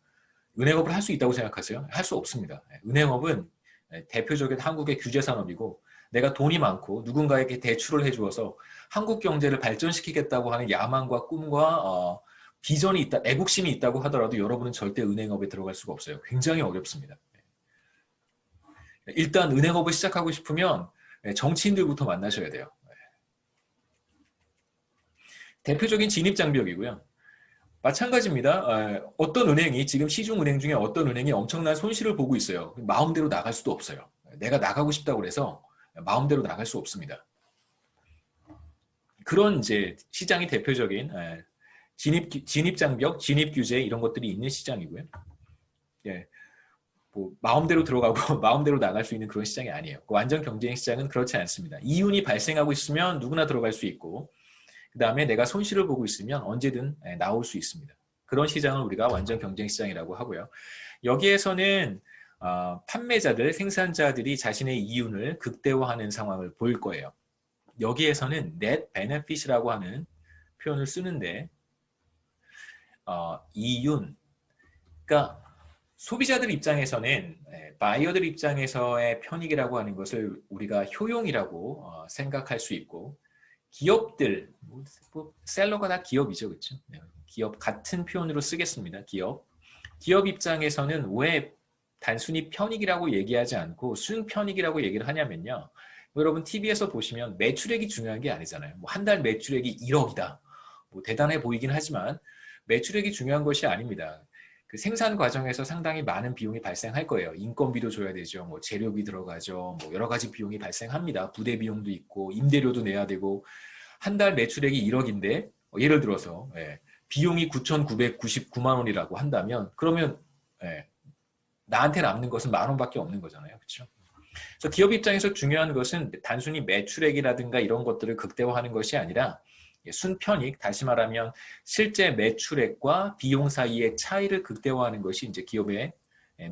은행업을 할 수 있다고 생각하세요? 할 수 없습니다. 은행업은 대표적인 한국의 규제 산업이고, 내가 돈이 많고 누군가에게 대출을 해주어서 한국 경제를 발전시키겠다고 하는 야망과 꿈과 비전이 있다, 애국심이 있다고 하더라도 여러분은 절대 은행업에 들어갈 수가 없어요. 굉장히 어렵습니다. 일단 은행업을 시작하고 싶으면 정치인들부터 만나셔야 돼요. 대표적인 진입장벽이고요. 마찬가지입니다. 어떤 은행이, 지금 시중은행 중에 어떤 은행이 엄청난 손실을 보고 있어요. 마음대로 나갈 수도 없어요. 내가 나가고 싶다고 해서 마음대로 나갈 수 없습니다. 그런 이제 시장이 대표적인 진입장벽, 진입규제 이런 것들이 있는 시장이고요. 뭐 마음대로 들어가고 마음대로 나갈 수 있는 그런 시장이 아니에요. 완전 경쟁 시장은 그렇지 않습니다. 이윤이 발생하고 있으면 누구나 들어갈 수 있고, 그 다음에 내가 손실을 보고 있으면 언제든 나올 수 있습니다. 그런 시장을 우리가 완전 경쟁 시장이라고 하고요. 여기에서는 판매자들, 생산자들이 자신의 이윤을 극대화하는 상황을 볼 거예요. 여기에서는 net benefit이라고 하는 표현을 쓰는데, 이윤, 그러니까 소비자들 입장에서는 바이어들 입장에서의 편익이라고 하는 것을 우리가 효용이라고 생각할 수 있고, 기업들, 셀러가 다 기업이죠, 그렇죠? 기업 같은 표현으로 쓰겠습니다. 기업 입장에서는 왜 단순히 편익이라고 얘기하지 않고 순편익이라고 얘기를 하냐면요. 여러분 TV에서 보시면 매출액이 중요한 게 아니잖아요. 뭐 한 달 매출액이 1억이다. 뭐 대단해 보이긴 하지만 매출액이 중요한 것이 아닙니다. 그 생산 과정에서 상당히 많은 비용이 발생할 거예요. 인건비도 줘야 되죠. 뭐 재료비 들어가죠. 뭐 여러 가지 비용이 발생합니다. 부대 비용도 있고 임대료도 내야 되고 한 달 매출액이 1억인데 예를 들어서 비용이 9,999만 원이라고 한다면 그러면 나한테 남는 것은 10,000원밖에 없는 거잖아요. 그렇죠? 그래서 기업 입장에서 중요한 것은 단순히 매출액이라든가 이런 것들을 극대화하는 것이 아니라 순편익, 다시 말하면 실제 매출액과 비용 사이의 차이를 극대화하는 것이 이제 기업의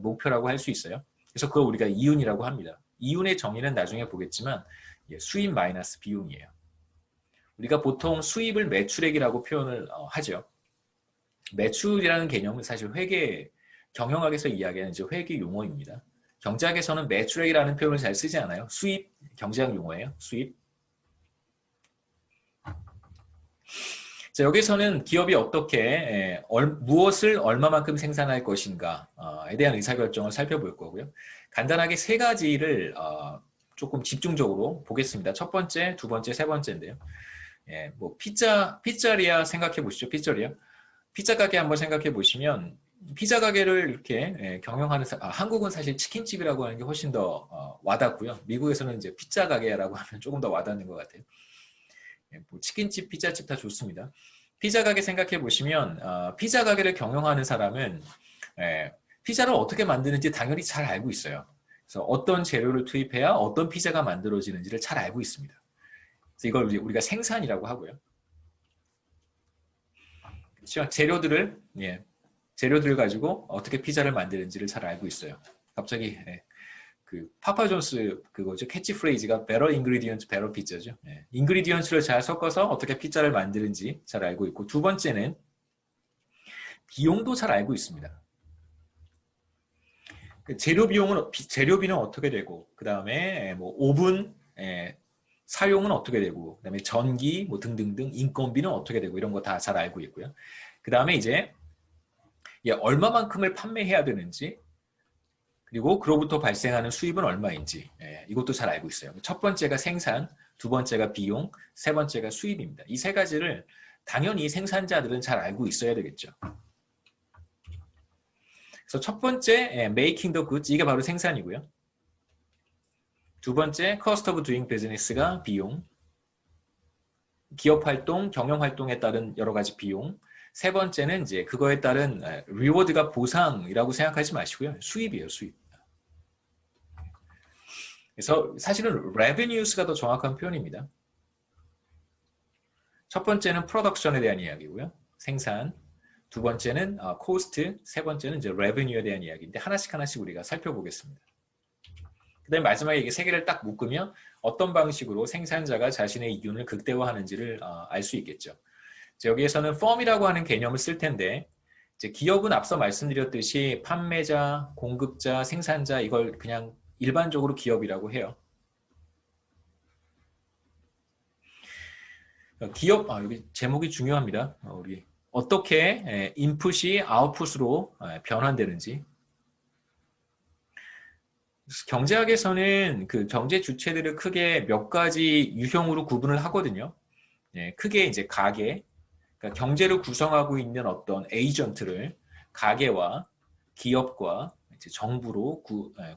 목표라고 할 수 있어요. 그래서 그걸 우리가 이윤이라고 합니다. 이윤의 정의는 나중에 보겠지만 수입 마이너스 비용이에요. 우리가 보통 수입을 매출액이라고 표현을 하죠. 매출이라는 개념은 사실 회계, 경영학에서 이야기하는 이제 회계 용어입니다. 경제학에서는 매출액이라는 표현을 잘 쓰지 않아요. 수입, 경제학 용어예요. 수입. 자, 여기서는 기업이 어떻게 무엇을 얼마만큼 생산할 것인가에 대한 의사결정을 살펴볼 거고요. 간단하게 세 가지를 조금 집중적으로 보겠습니다. 첫 번째, 두 번째, 세 번째인데요. 뭐 피자리아 생각해 보시죠. 피자 가게 한번 생각해 보시면 피자 가게를 이렇게 경영하는 한국은 사실 치킨집이라고 하는 게 훨씬 더 와닿고요. 미국에서는 이제 피자 가게라고 하면 조금 더 와닿는 것 같아요. 뭐 치킨집, 피자집 다 좋습니다. 피자 가게 생각해 보시면 피자 가게를 경영하는 사람은 피자를 어떻게 만드는지 당연히 잘 알고 있어요. 그래서 어떤 재료를 투입해야 어떤 피자가 만들어지는지를 잘 알고 있습니다. 그래서 이걸 우리가 생산이라고 하고요. 그렇죠? 재료들을 가지고 어떻게 피자를 만드는지를 잘 알고 있어요. 갑자기 그 파파존스 그거죠. 캐치프레이즈가 better ingredient, better pizza죠. 인그리디언츠를 잘 섞어서 어떻게 피자를 만드는지 잘 알고 있고, 두 번째는 비용도 잘 알고 있습니다. 재료비는 어떻게 되고, 그 다음에 뭐 오븐 사용은 어떻게 되고, 그 다음에 전기 뭐 등등등 인건비는 어떻게 되고 이런 거 다 잘 알고 있고요. 그 다음에 이제 얼마만큼을 판매해야 되는지, 그리고 그로부터 발생하는 수입은 얼마인지 이것도 잘 알고 있어요. 첫 번째가 생산, 두 번째가 비용, 세 번째가 수입입니다. 이 세 가지를 당연히 생산자들은 잘 알고 있어야 되겠죠. 그래서 첫 번째 making the goods, 이게 바로 생산이고요. 두 번째 cost of doing business가 비용, 기업 활동, 경영 활동에 따른 여러 가지 비용. 세 번째는 이제 그거에 따른 리워드가 보상이라고 생각하지 마시고요. 수입이에요, 수입. 그래서 사실은 revenues가 더 정확한 표현입니다. 첫 번째는 프로덕션에 대한 이야기고요. 생산. 두 번째는 cost, 세 번째는 이제 revenue에 대한 이야기인데 하나씩 우리가 살펴보겠습니다. 그 다음에 마지막에 이게 세 개를 딱 묶으면 어떤 방식으로 생산자가 자신의 이윤을 극대화하는지를 알 수 있겠죠. 여기에서는 firm이라고 하는 개념을 쓸 텐데 이제 기업은 앞서 말씀드렸듯이 판매자, 공급자, 생산자 이걸 그냥 일반적으로 기업이라고 해요. 기업, 여기 제목이 중요합니다. 우리 어떻게 인풋이 아웃풋으로 변환되는지. 경제학에서는 그 경제 주체들을 크게 몇 가지 유형으로 구분을 하거든요. 크게 이제 가계, 그러니까 경제를 구성하고 있는 어떤 에이전트를 가계와 기업과 이제 정부로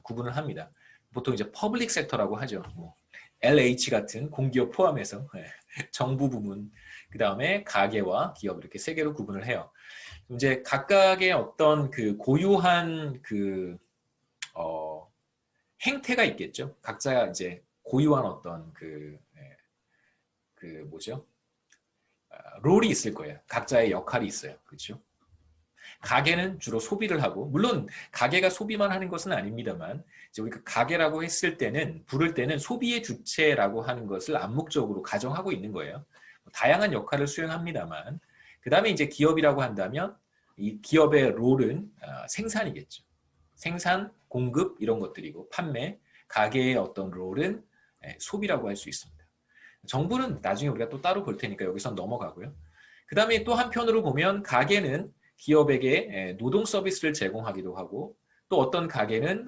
구분을 합니다. 보통 이제 퍼블릭 섹터라고 하죠. 뭐 LH 같은 공기업 포함해서 정부 부문, 그 다음에 가계와 기업 이렇게 세 개로 구분을 해요. 이제 각각의 어떤 그 고유한 그 행태가 있겠죠. 각자 이제 고유한 어떤 그 뭐죠? 롤이 있을 거예요. 각자의 역할이 있어요. 그렇죠? 가게는 주로 소비를 하고, 물론 가게가 소비만 하는 것은 아닙니다만, 이제 우리가 가게라고 했을 때는, 부를 때는 소비의 주체라고 하는 것을 암묵적으로 가정하고 있는 거예요. 다양한 역할을 수행합니다만, 그 다음에 이제 기업이라고 한다면, 이 기업의 롤은 생산이겠죠. 생산, 공급 이런 것들이고, 판매, 가게의 어떤 롤은 소비라고 할 수 있습니다. 정부는 나중에 우리가 또 따로 볼 테니까 여기서 넘어가고요. 그 다음에 또 한편으로 보면 가게는 기업에게 노동 서비스를 제공하기도 하고, 또 어떤 가게는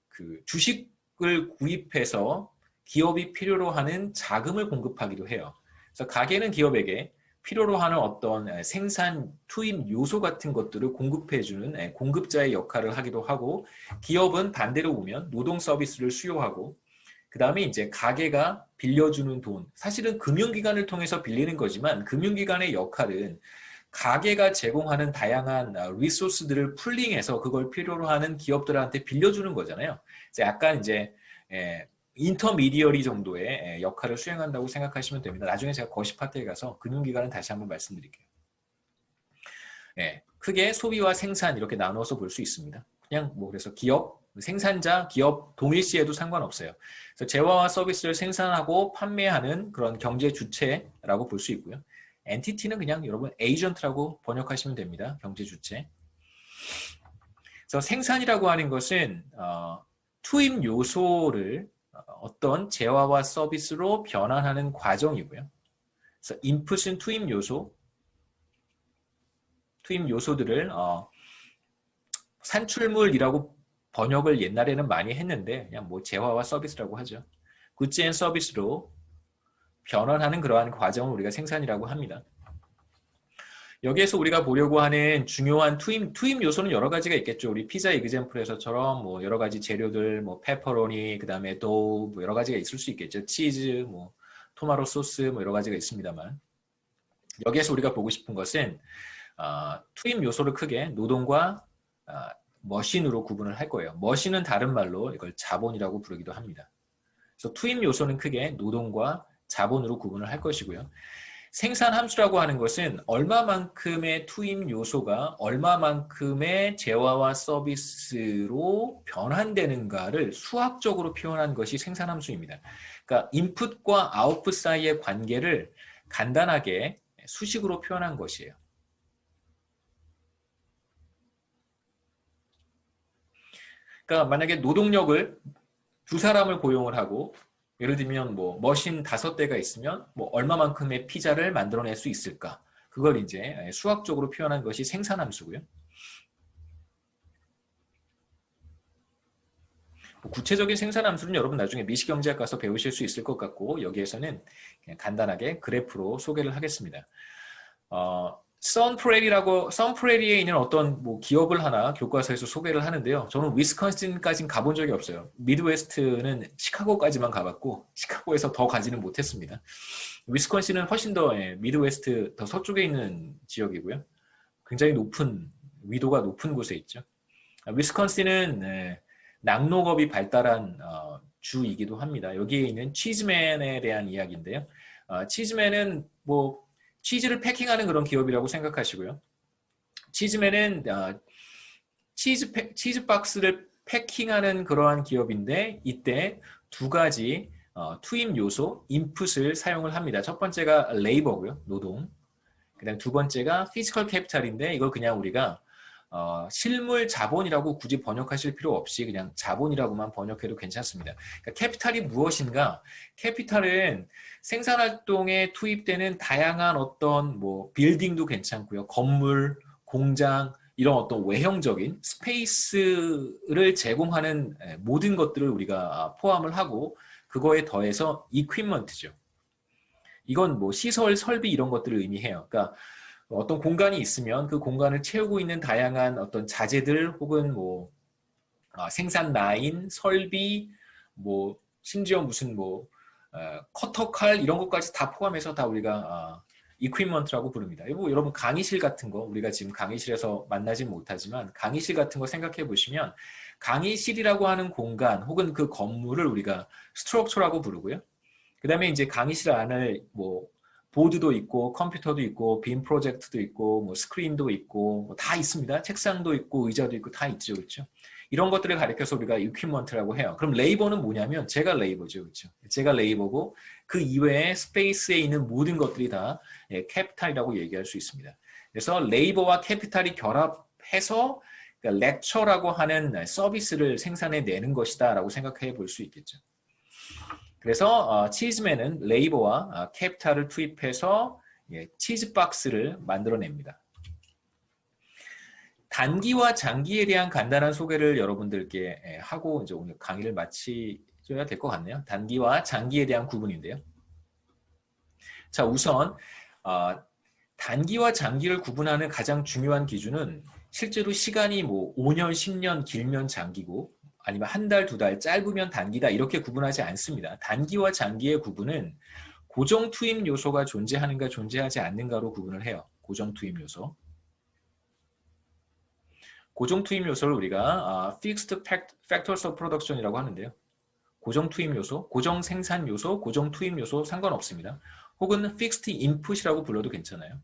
그 주식을 구입해서 기업이 필요로 하는 자금을 공급하기도 해요. 그래서 가게는 기업에게 필요로 하는 어떤 생산 투입 요소 같은 것들을 공급해주는 공급자의 역할을 하기도 하고, 기업은 반대로 보면 노동 서비스를 수요하고, 그 다음에 이제 가게가 빌려주는 돈, 사실은 금융기관을 통해서 빌리는 거지만 금융기관의 역할은 가게가 제공하는 다양한 리소스들을 풀링해서 그걸 필요로 하는 기업들한테 빌려주는 거잖아요. 그래서 약간 이제 인터미디어리 정도의 역할을 수행한다고 생각하시면 됩니다. 나중에 제가 거시 파트에 가서 금융기관은 다시 한번 말씀드릴게요. 크게 소비와 생산 이렇게 나누어서 볼 수 있습니다. 그냥 뭐 그래서 기업, 생산자, 기업 동일시해도 상관없어요. 그래서 재화와 서비스를 생산하고 판매하는 그런 경제 주체라고 볼 수 있고요. 엔티티는 그냥 여러분 에이전트라고 번역하시면 됩니다. 경제 주체. 그래서 생산이라고 하는 것은 투입 요소를 어떤 재화와 서비스로 변환하는 과정이고요. 그래서 인풋은 투입 요소들을 산출물이라고 번역을 옛날에는 많이 했는데 그냥 뭐 재화와 서비스라고 하죠. 굿즈 앤 서비스로 변환하는 그러한 과정을 우리가 생산이라고 합니다. 여기에서 우리가 보려고 하는 중요한 투입 요소는 여러 가지가 있겠죠. 우리 피자 이그젬플에서처럼 뭐 여러 가지 재료들, 뭐 페퍼로니, 그 다음에 도우, 뭐 여러 가지가 있을 수 있겠죠. 치즈, 뭐 토마토 소스, 뭐 여러 가지가 있습니다만, 여기에서 우리가 보고 싶은 것은 투입 요소를 크게 노동과 머신으로 구분을 할 거예요. 머신은 다른 말로 이걸 자본이라고 부르기도 합니다. 그래서 투입 요소는 크게 노동과 자본으로 구분을 할 것이고요. 생산 함수라고 하는 것은 얼마만큼의 투입 요소가 얼마만큼의 재화와 서비스로 변환되는가를 수학적으로 표현한 것이 생산 함수입니다. 그러니까 인풋과 아웃풋 사이의 관계를 간단하게 수식으로 표현한 것이에요. 그러니까 만약에 노동력을 두 사람을 고용을 하고 예를 들면 뭐 머신 5대가 있으면 뭐 얼마만큼의 피자를 만들어낼 수 있을까? 그걸 이제 수학적으로 표현한 것이 생산함수고요. 뭐 구체적인 생산함수는 여러분 나중에 미시경제학 가서 배우실 수 있을 것 같고 여기에서는 그냥 간단하게 그래프로 소개를 하겠습니다. 선프레리에 있는 어떤 뭐 기업을 하나 교과서에서 소개를 하는데요. 저는 위스콘신까지는 가본 적이 없어요. 미드웨스트는 시카고까지만 가봤고 시카고에서 더 가지는 못했습니다. 위스콘신은 훨씬 더 미드웨스트 더 서쪽에 있는 지역이고요. 굉장히 위도가 높은 곳에 있죠. 위스콘신은 낙농업이 발달한 주이기도 합니다. 여기에 있는 치즈맨에 대한 이야기인데요. 치즈맨은 뭐 치즈를 패킹하는 그런 기업이라고 생각하시고요. 치즈맨은 치즈 박스를 패킹하는 그러한 기업인데 이때 두 가지 투입 요소, 인풋을 사용을 합니다. 첫 번째가 레이버고요. 노동. 그다음 두 번째가 피지컬 캐피탈인데 이걸 그냥 우리가 실물 자본이라고 굳이 번역하실 필요 없이 그냥 자본이라고만 번역해도 괜찮습니다. 그러니까 캐피탈이 무엇인가? 캐피탈은 생산활동에 투입되는 다양한 어떤 뭐 빌딩도 괜찮고요. 건물, 공장 이런 어떤 외형적인 스페이스를 제공하는 모든 것들을 우리가 포함을 하고 그거에 더해서 이퀴먼트죠. 이건 뭐 시설, 설비 이런 것들을 의미해요. 그러니까 어떤 공간이 있으면 그 공간을 채우고 있는 다양한 어떤 자재들 혹은 뭐 생산 라인, 설비, 뭐 심지어 무슨 뭐 커터 칼 이런 것까지 다 포함해서 다 우리가 이퀴먼트라고 부릅니다. 뭐 여러분 강의실 같은 거 우리가 지금 강의실에서 만나진 못하지만 강의실 같은 거 생각해 보시면 강의실이라고 하는 공간 혹은 그 건물을 우리가 스트럭처라고 부르고요. 그 다음에 이제 강의실 안을 뭐 보드도 있고 컴퓨터도 있고 빔 프로젝트도 있고 뭐 스크린도 있고 뭐다 있습니다. 책상도 있고 의자도 있고 다 있죠. 그렇죠? 이런 것들을 가리켜서 우리가 이퀴먼트라고 해요. 그럼 레이버는 뭐냐면 제가 레이버죠. 그렇죠? 제가 레이버고 그 이외에 스페이스에 있는 모든 것들이 다 캐피탈이라고 얘기할 수 있습니다. 그래서 레이버와 캐피탈이 결합해서 그러니까 렉처라고 하는 서비스를 생산해 내는 것이다 라고 생각해 볼 수 있겠죠. 그래서 치즈맨은 레이버와 캐피탈을 투입해서 치즈 박스를 만들어냅니다. 단기와 장기에 대한 간단한 소개를 여러분들께 하고 이제 오늘 강의를 마치셔야 될 것 같네요. 단기와 장기에 대한 구분인데요. 자, 우선 단기와 장기를 구분하는 가장 중요한 기준은 실제로 시간이 뭐 5년, 10년, 길면 장기고 아니면 한 달, 두 달, 짧으면 단기다 이렇게 구분하지 않습니다. 단기와 장기의 구분은 고정 투입 요소가 존재하는가 존재하지 않는가로 구분을 해요. 고정 투입 요소. 고정 투입 요소를 우리가 Fixed Factors of Production이라고 하는데요. 고정 투입 요소, 고정 생산 요소, 고정 투입 요소 상관없습니다. 혹은 Fixed Input이라고 불러도 괜찮아요.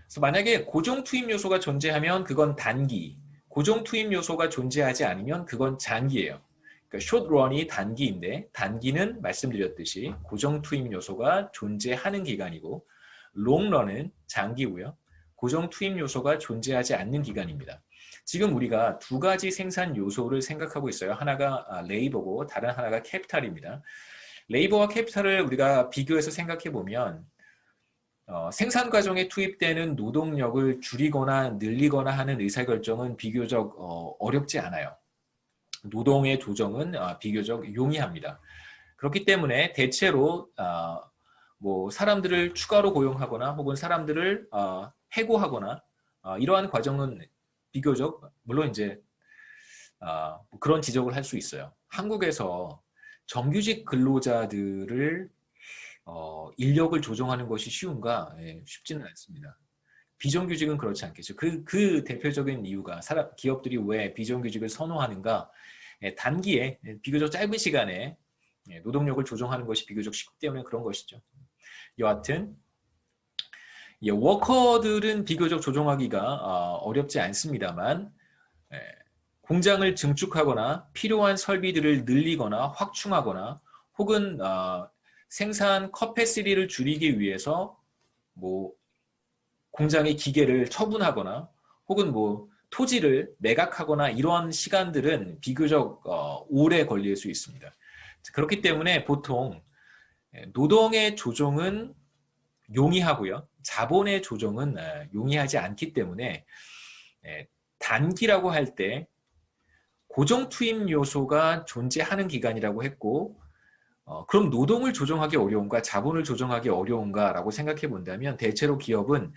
그래서 만약에 고정 투입 요소가 존재하면 그건 단기, 고정 투입 요소가 존재하지 않으면 그건 장기예요. 그러니까 숏런이 단기인데 단기는 말씀드렸듯이 고정 투입 요소가 존재하는 기간이고 롱런은 장기고요. 고정 투입 요소가 존재하지 않는 기간입니다. 지금 우리가 두 가지 생산 요소를 생각하고 있어요. 하나가 레이버고 다른 하나가 캐피탈입니다. 레이버와 캐피탈을 우리가 비교해서 생각해 보면 생산 과정에 투입되는 노동력을 줄이거나 늘리거나 하는 의사결정은 비교적 어렵지 않아요. 노동의 조정은 비교적 용이합니다. 그렇기 때문에 대체로 뭐 사람들을 추가로 고용하거나 혹은 사람들을 해고하거나 이러한 과정은 비교적 물론 이제 그런 지적을 할 수 있어요. 한국에서 정규직 근로자들을 인력을 조정하는 것이 쉬운가? 예, 쉽지는 않습니다. 비정규직은 그렇지 않겠죠. 그 대표적인 이유가 기업들이 왜 비정규직을 선호하는가? 예, 단기에 비교적 짧은 시간에 노동력을 조정하는 것이 비교적 쉽기 때문에 그런 것이죠. 여하튼 워커들은 비교적 조정하기가 어렵지 않습니다만 공장을 증축하거나 필요한 설비들을 늘리거나 확충하거나 혹은 생산 커패시티를 줄이기 위해서 뭐 공장의 기계를 처분하거나 혹은 뭐 토지를 매각하거나 이러한 시간들은 비교적 오래 걸릴 수 있습니다. 그렇기 때문에 보통 노동의 조정은 용이하고요. 자본의 조정은 용이하지 않기 때문에 단기라고 할 때 고정 투입 요소가 존재하는 기간이라고 했고 그럼 노동을 조정하기 어려운가 자본을 조정하기 어려운가라고 생각해 본다면 대체로 기업은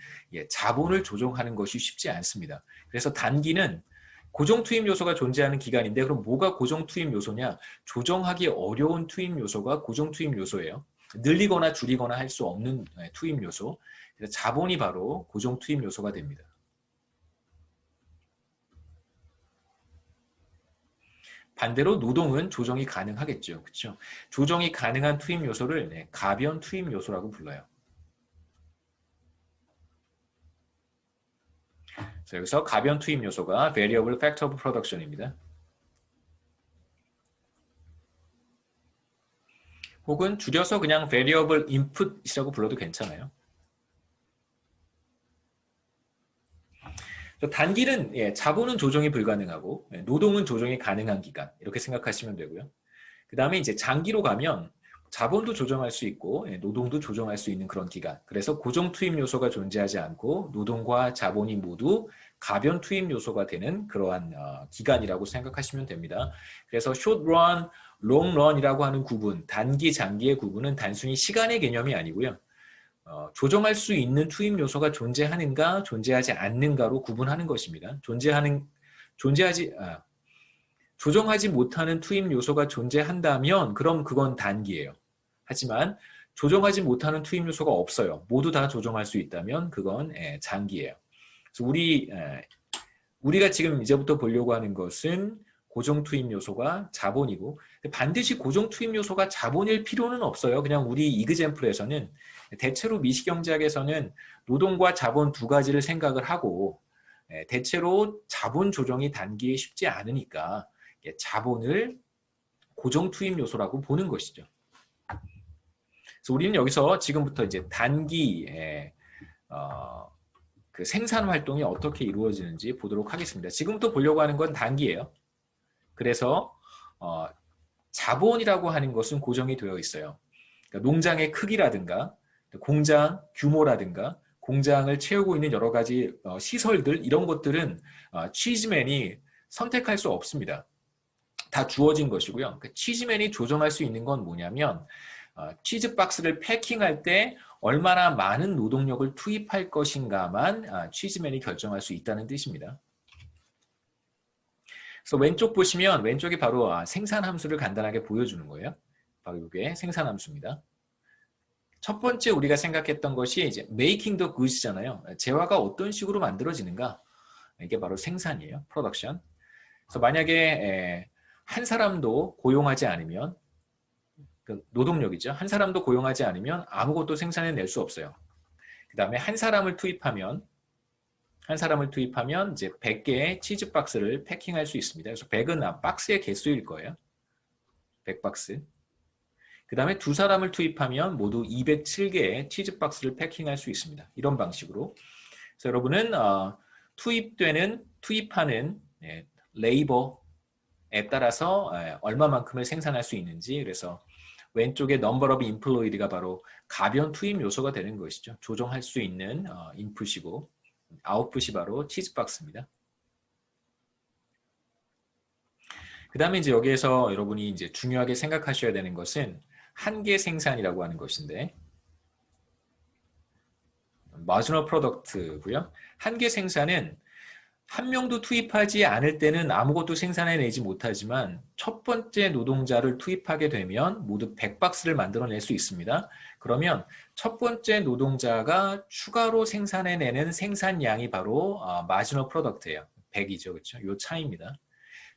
자본을 조정하는 것이 쉽지 않습니다. 그래서 단기는 고정 투입 요소가 존재하는 기간인데 그럼 뭐가 고정 투입 요소냐? 조정하기 어려운 투입 요소가 고정 투입 요소예요. 늘리거나 줄이거나 할 수 없는 투입 요소. 그래서 자본이 바로 고정 투입 요소가 됩니다. 반대로 노동은 조정이 가능하겠죠. 그렇죠? 조정이 가능한 투입 요소를 가변 투입 요소라고 불러요. 그래서 여기서 가변 투입 요소가 Variable Factor of Production입니다. 혹은 줄여서 그냥 Variable Input이라고 불러도 괜찮아요. 단기는 자본은 조정이 불가능하고 노동은 조정이 가능한 기간 이렇게 생각하시면 되고요. 그 다음에 이제 장기로 가면 자본도 조정할 수 있고 노동도 조정할 수 있는 그런 기간. 그래서 고정 투입 요소가 존재하지 않고 노동과 자본이 모두 가변 투입 요소가 되는 그러한 기간이라고 생각하시면 됩니다. 그래서 short run, long run이라고 하는 구분, 단기, 장기의 구분은 단순히 시간의 개념이 아니고요. 조정할 수 있는 투입 요소가 존재하는가, 존재하지 않는가로 구분하는 것입니다. 조정하지 못하는 투입 요소가 존재한다면 그럼 그건 단기예요. 하지만 조정하지 못하는 투입 요소가 없어요. 모두 다 조정할 수 있다면 그건 장기예요. 그래서 우리가 지금 이제부터 보려고 하는 것은 고정 투입 요소가 자본이고 반드시 고정 투입 요소가 자본일 필요는 없어요. 그냥 우리 이그젬플에서는 대체로 미시경제학에서는 노동과 자본 두 가지를 생각을 하고 대체로 자본 조정이 단기에 쉽지 않으니까 자본을 고정 투입 요소라고 보는 것이죠. 그래서 우리는 여기서 지금부터 이제 단기에 그 생산 활동이 어떻게 이루어지는지 보도록 하겠습니다. 지금부터 보려고 하는 건 단기예요. 그래서 자본이라고 하는 것은 고정이 되어 있어요. 그러니까 농장의 크기라든가 공장 규모라든가 공장을 채우고 있는 여러 가지 시설들 이런 것들은 취즈맨이 선택할 수 없습니다. 다 주어진 것이고요. 그 취즈맨이 조정할 수 있는 건 뭐냐면 치즈 박스를 패킹할 때 얼마나 많은 노동력을 투입할 것인가만 취즈맨이 결정할 수 있다는 뜻입니다. 그래서 왼쪽 보시면 왼쪽이 바로 생산함수를 간단하게 보여주는 거예요. 바로 이게 생산함수입니다. 첫 번째 우리가 생각했던 것이 이제 making the goods잖아요. 재화가 어떤 식으로 만들어지는가? 이게 바로 생산이에요. production. 그래서 만약에 한 사람도 고용하지 않으면 그 노동력이죠. 한 사람도 고용하지 않으면 아무것도 생산해낼 수 없어요. 그 다음에 한 사람을 투입하면 이제 100개의 치즈 박스를 패킹할 수 있습니다. 그래서 100은 박스의 개수일 거예요. 100박스. 그 다음에 두 사람을 투입하면 모두 207개의 치즈 박스를 패킹할 수 있습니다. 이런 방식으로. 그래서 여러분은 투입하는 레이버에 따라서 얼마만큼을 생산할 수 있는지, 그래서 왼쪽에 number of employed가 바로 가변 투입 요소가 되는 것이죠. 조정할 수 있는 인풋이고, 아웃풋이 바로 치즈 박스입니다. 그 다음에 이제 여기에서 여러분이 이제 중요하게 생각하셔야 되는 것은 한계 생산이라고 하는 것인데, marginal product고요. 한계 생산은 한 명도 투입하지 않을 때는 아무것도 생산해내지 못하지만 첫 번째 노동자를 투입하게 되면 모두 100박스를 만들어낼 수 있습니다. 그러면 첫 번째 노동자가 추가로 생산해내는 생산량이 바로 marginal product예요. 100이죠. 그렇죠? 요 차이입니다.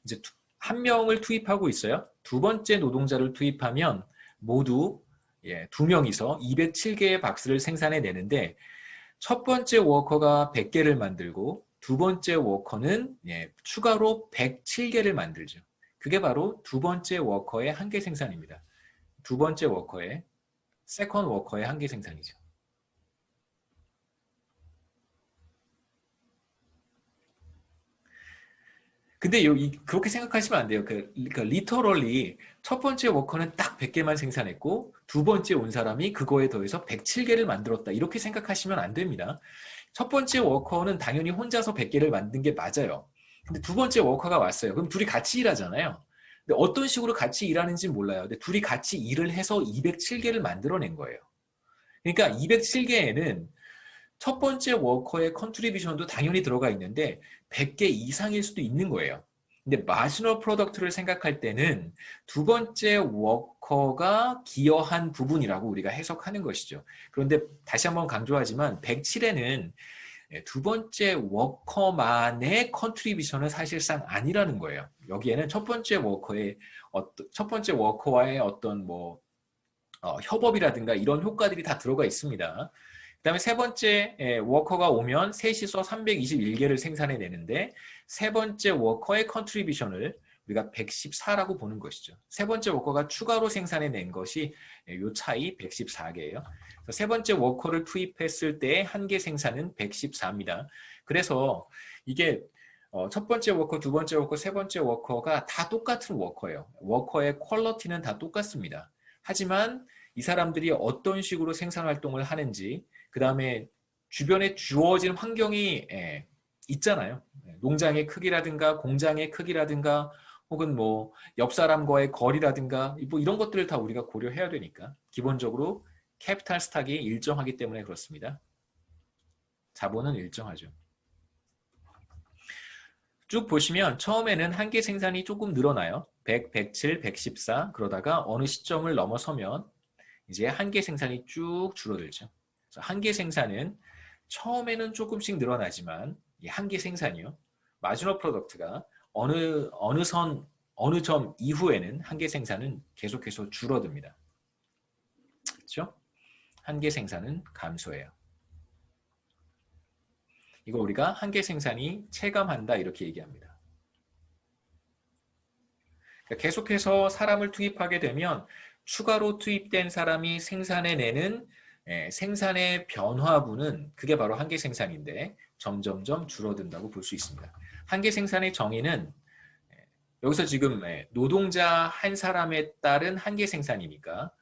이제 한 명을 투입하고 있어요. 두 번째 노동자를 투입하면 모두 두 명이서 207개의 박스를 생산해내는데 첫 번째 워커가 100개를 만들고 두 번째 워커는 추가로 107개를 만들죠. 그게 바로 두 번째 워커의 한계 생산입니다. 두 번째 워커의 세컨드 워커의 한계 생산이죠. 근데 그렇게 생각하시면 안 돼요. 그러니까 리터럴리 첫 번째 워커는 딱 100개만 생산했고 두 번째 온 사람이 그거에 더해서 107개를 만들었다. 이렇게 생각하시면 안 됩니다. 첫 번째 워커는 당연히 혼자서 100개를 만든 게 맞아요. 근데 두 번째 워커가 왔어요. 그럼 둘이 같이 일하잖아요. 근데 어떤 식으로 같이 일하는지 몰라요. 근데 둘이 같이 일을 해서 207개를 만들어낸 거예요. 그러니까 207개에는 첫 번째 워커의 컨트리뷰션도 당연히 들어가 있는데 100개 이상일 수도 있는 거예요. 근데 마지노 프로덕트를 생각할 때는 두 번째 워커가 기여한 부분이라고 우리가 해석하는 것이죠. 그런데 다시 한번 강조하지만 107에는 두 번째 워커만의 컨트리뷰션은 사실상 아니라는 거예요. 여기에는 첫 번째 워커와의 어떤 협업이라든가 이런 효과들이 다 들어가 있습니다. 그 다음에 세 번째 워커가 오면 셋이서 321개를 생산해내는데 세 번째 워커의 컨트리뷰션을 우리가 114라고 보는 것이죠. 세 번째 워커가 추가로 생산해낸 것이 이 차이 114개예요. 세 번째 워커를 투입했을 때의 한계 생산은 114입니다. 그래서 이게 첫 번째 워커, 두 번째 워커, 세 번째 워커가 다 똑같은 워커예요. 워커의 퀄리티는 다 똑같습니다. 하지만 이 사람들이 어떤 식으로 생산활동을 하는지, 그 다음에 주변에 주어진 환경이 있잖아요. 농장의 크기라든가 공장의 크기라든가 혹은 옆 사람과의 거리라든가 이런 것들을 다 우리가 고려해야 되니까 기본적으로 캐피탈 스탁이 일정하기 때문에 그렇습니다. 자본은 일정하죠. 쭉 보시면 처음에는 한계 생산이 조금 늘어나요. 100, 107, 114 그러다가 어느 시점을 넘어서면 이제 한계 생산이 쭉 줄어들죠. 그래서 한계 생산은 처음에는 조금씩 늘어나지만 이 한계 생산이요. 마지노 프로덕트가 어느 점 이후에는 한계 생산은 계속해서 줄어듭니다. 그렇죠? 한계 생산은 감소해요. 이거 우리가 한계 생산이 체감한다 이렇게 얘기합니다. 그러니까 계속해서 사람을 투입하게 되면 추가로 투입된 사람이 생산해내는 생산의 변화분은 그게 바로 한계 생산인데 점점점 줄어든다고 볼 수 있습니다. 한계 생산의 정의는 여기서 지금 노동자 한 사람에 따른 한계 생산이니까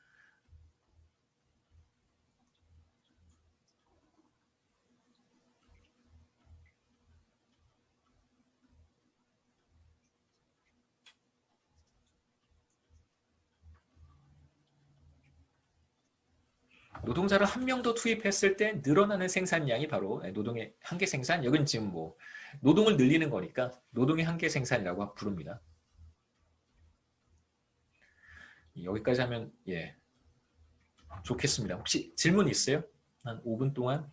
노동자를 한 명 더 투입했을 때 늘어나는 생산량이 바로 노동의 한계 생산. 여긴 지금 뭐 노동을 늘리는 거니까 노동의 한계 생산이라고 부릅니다. 여기까지 하면 예 좋겠습니다. 혹시 질문 있어요? 한 5분 동안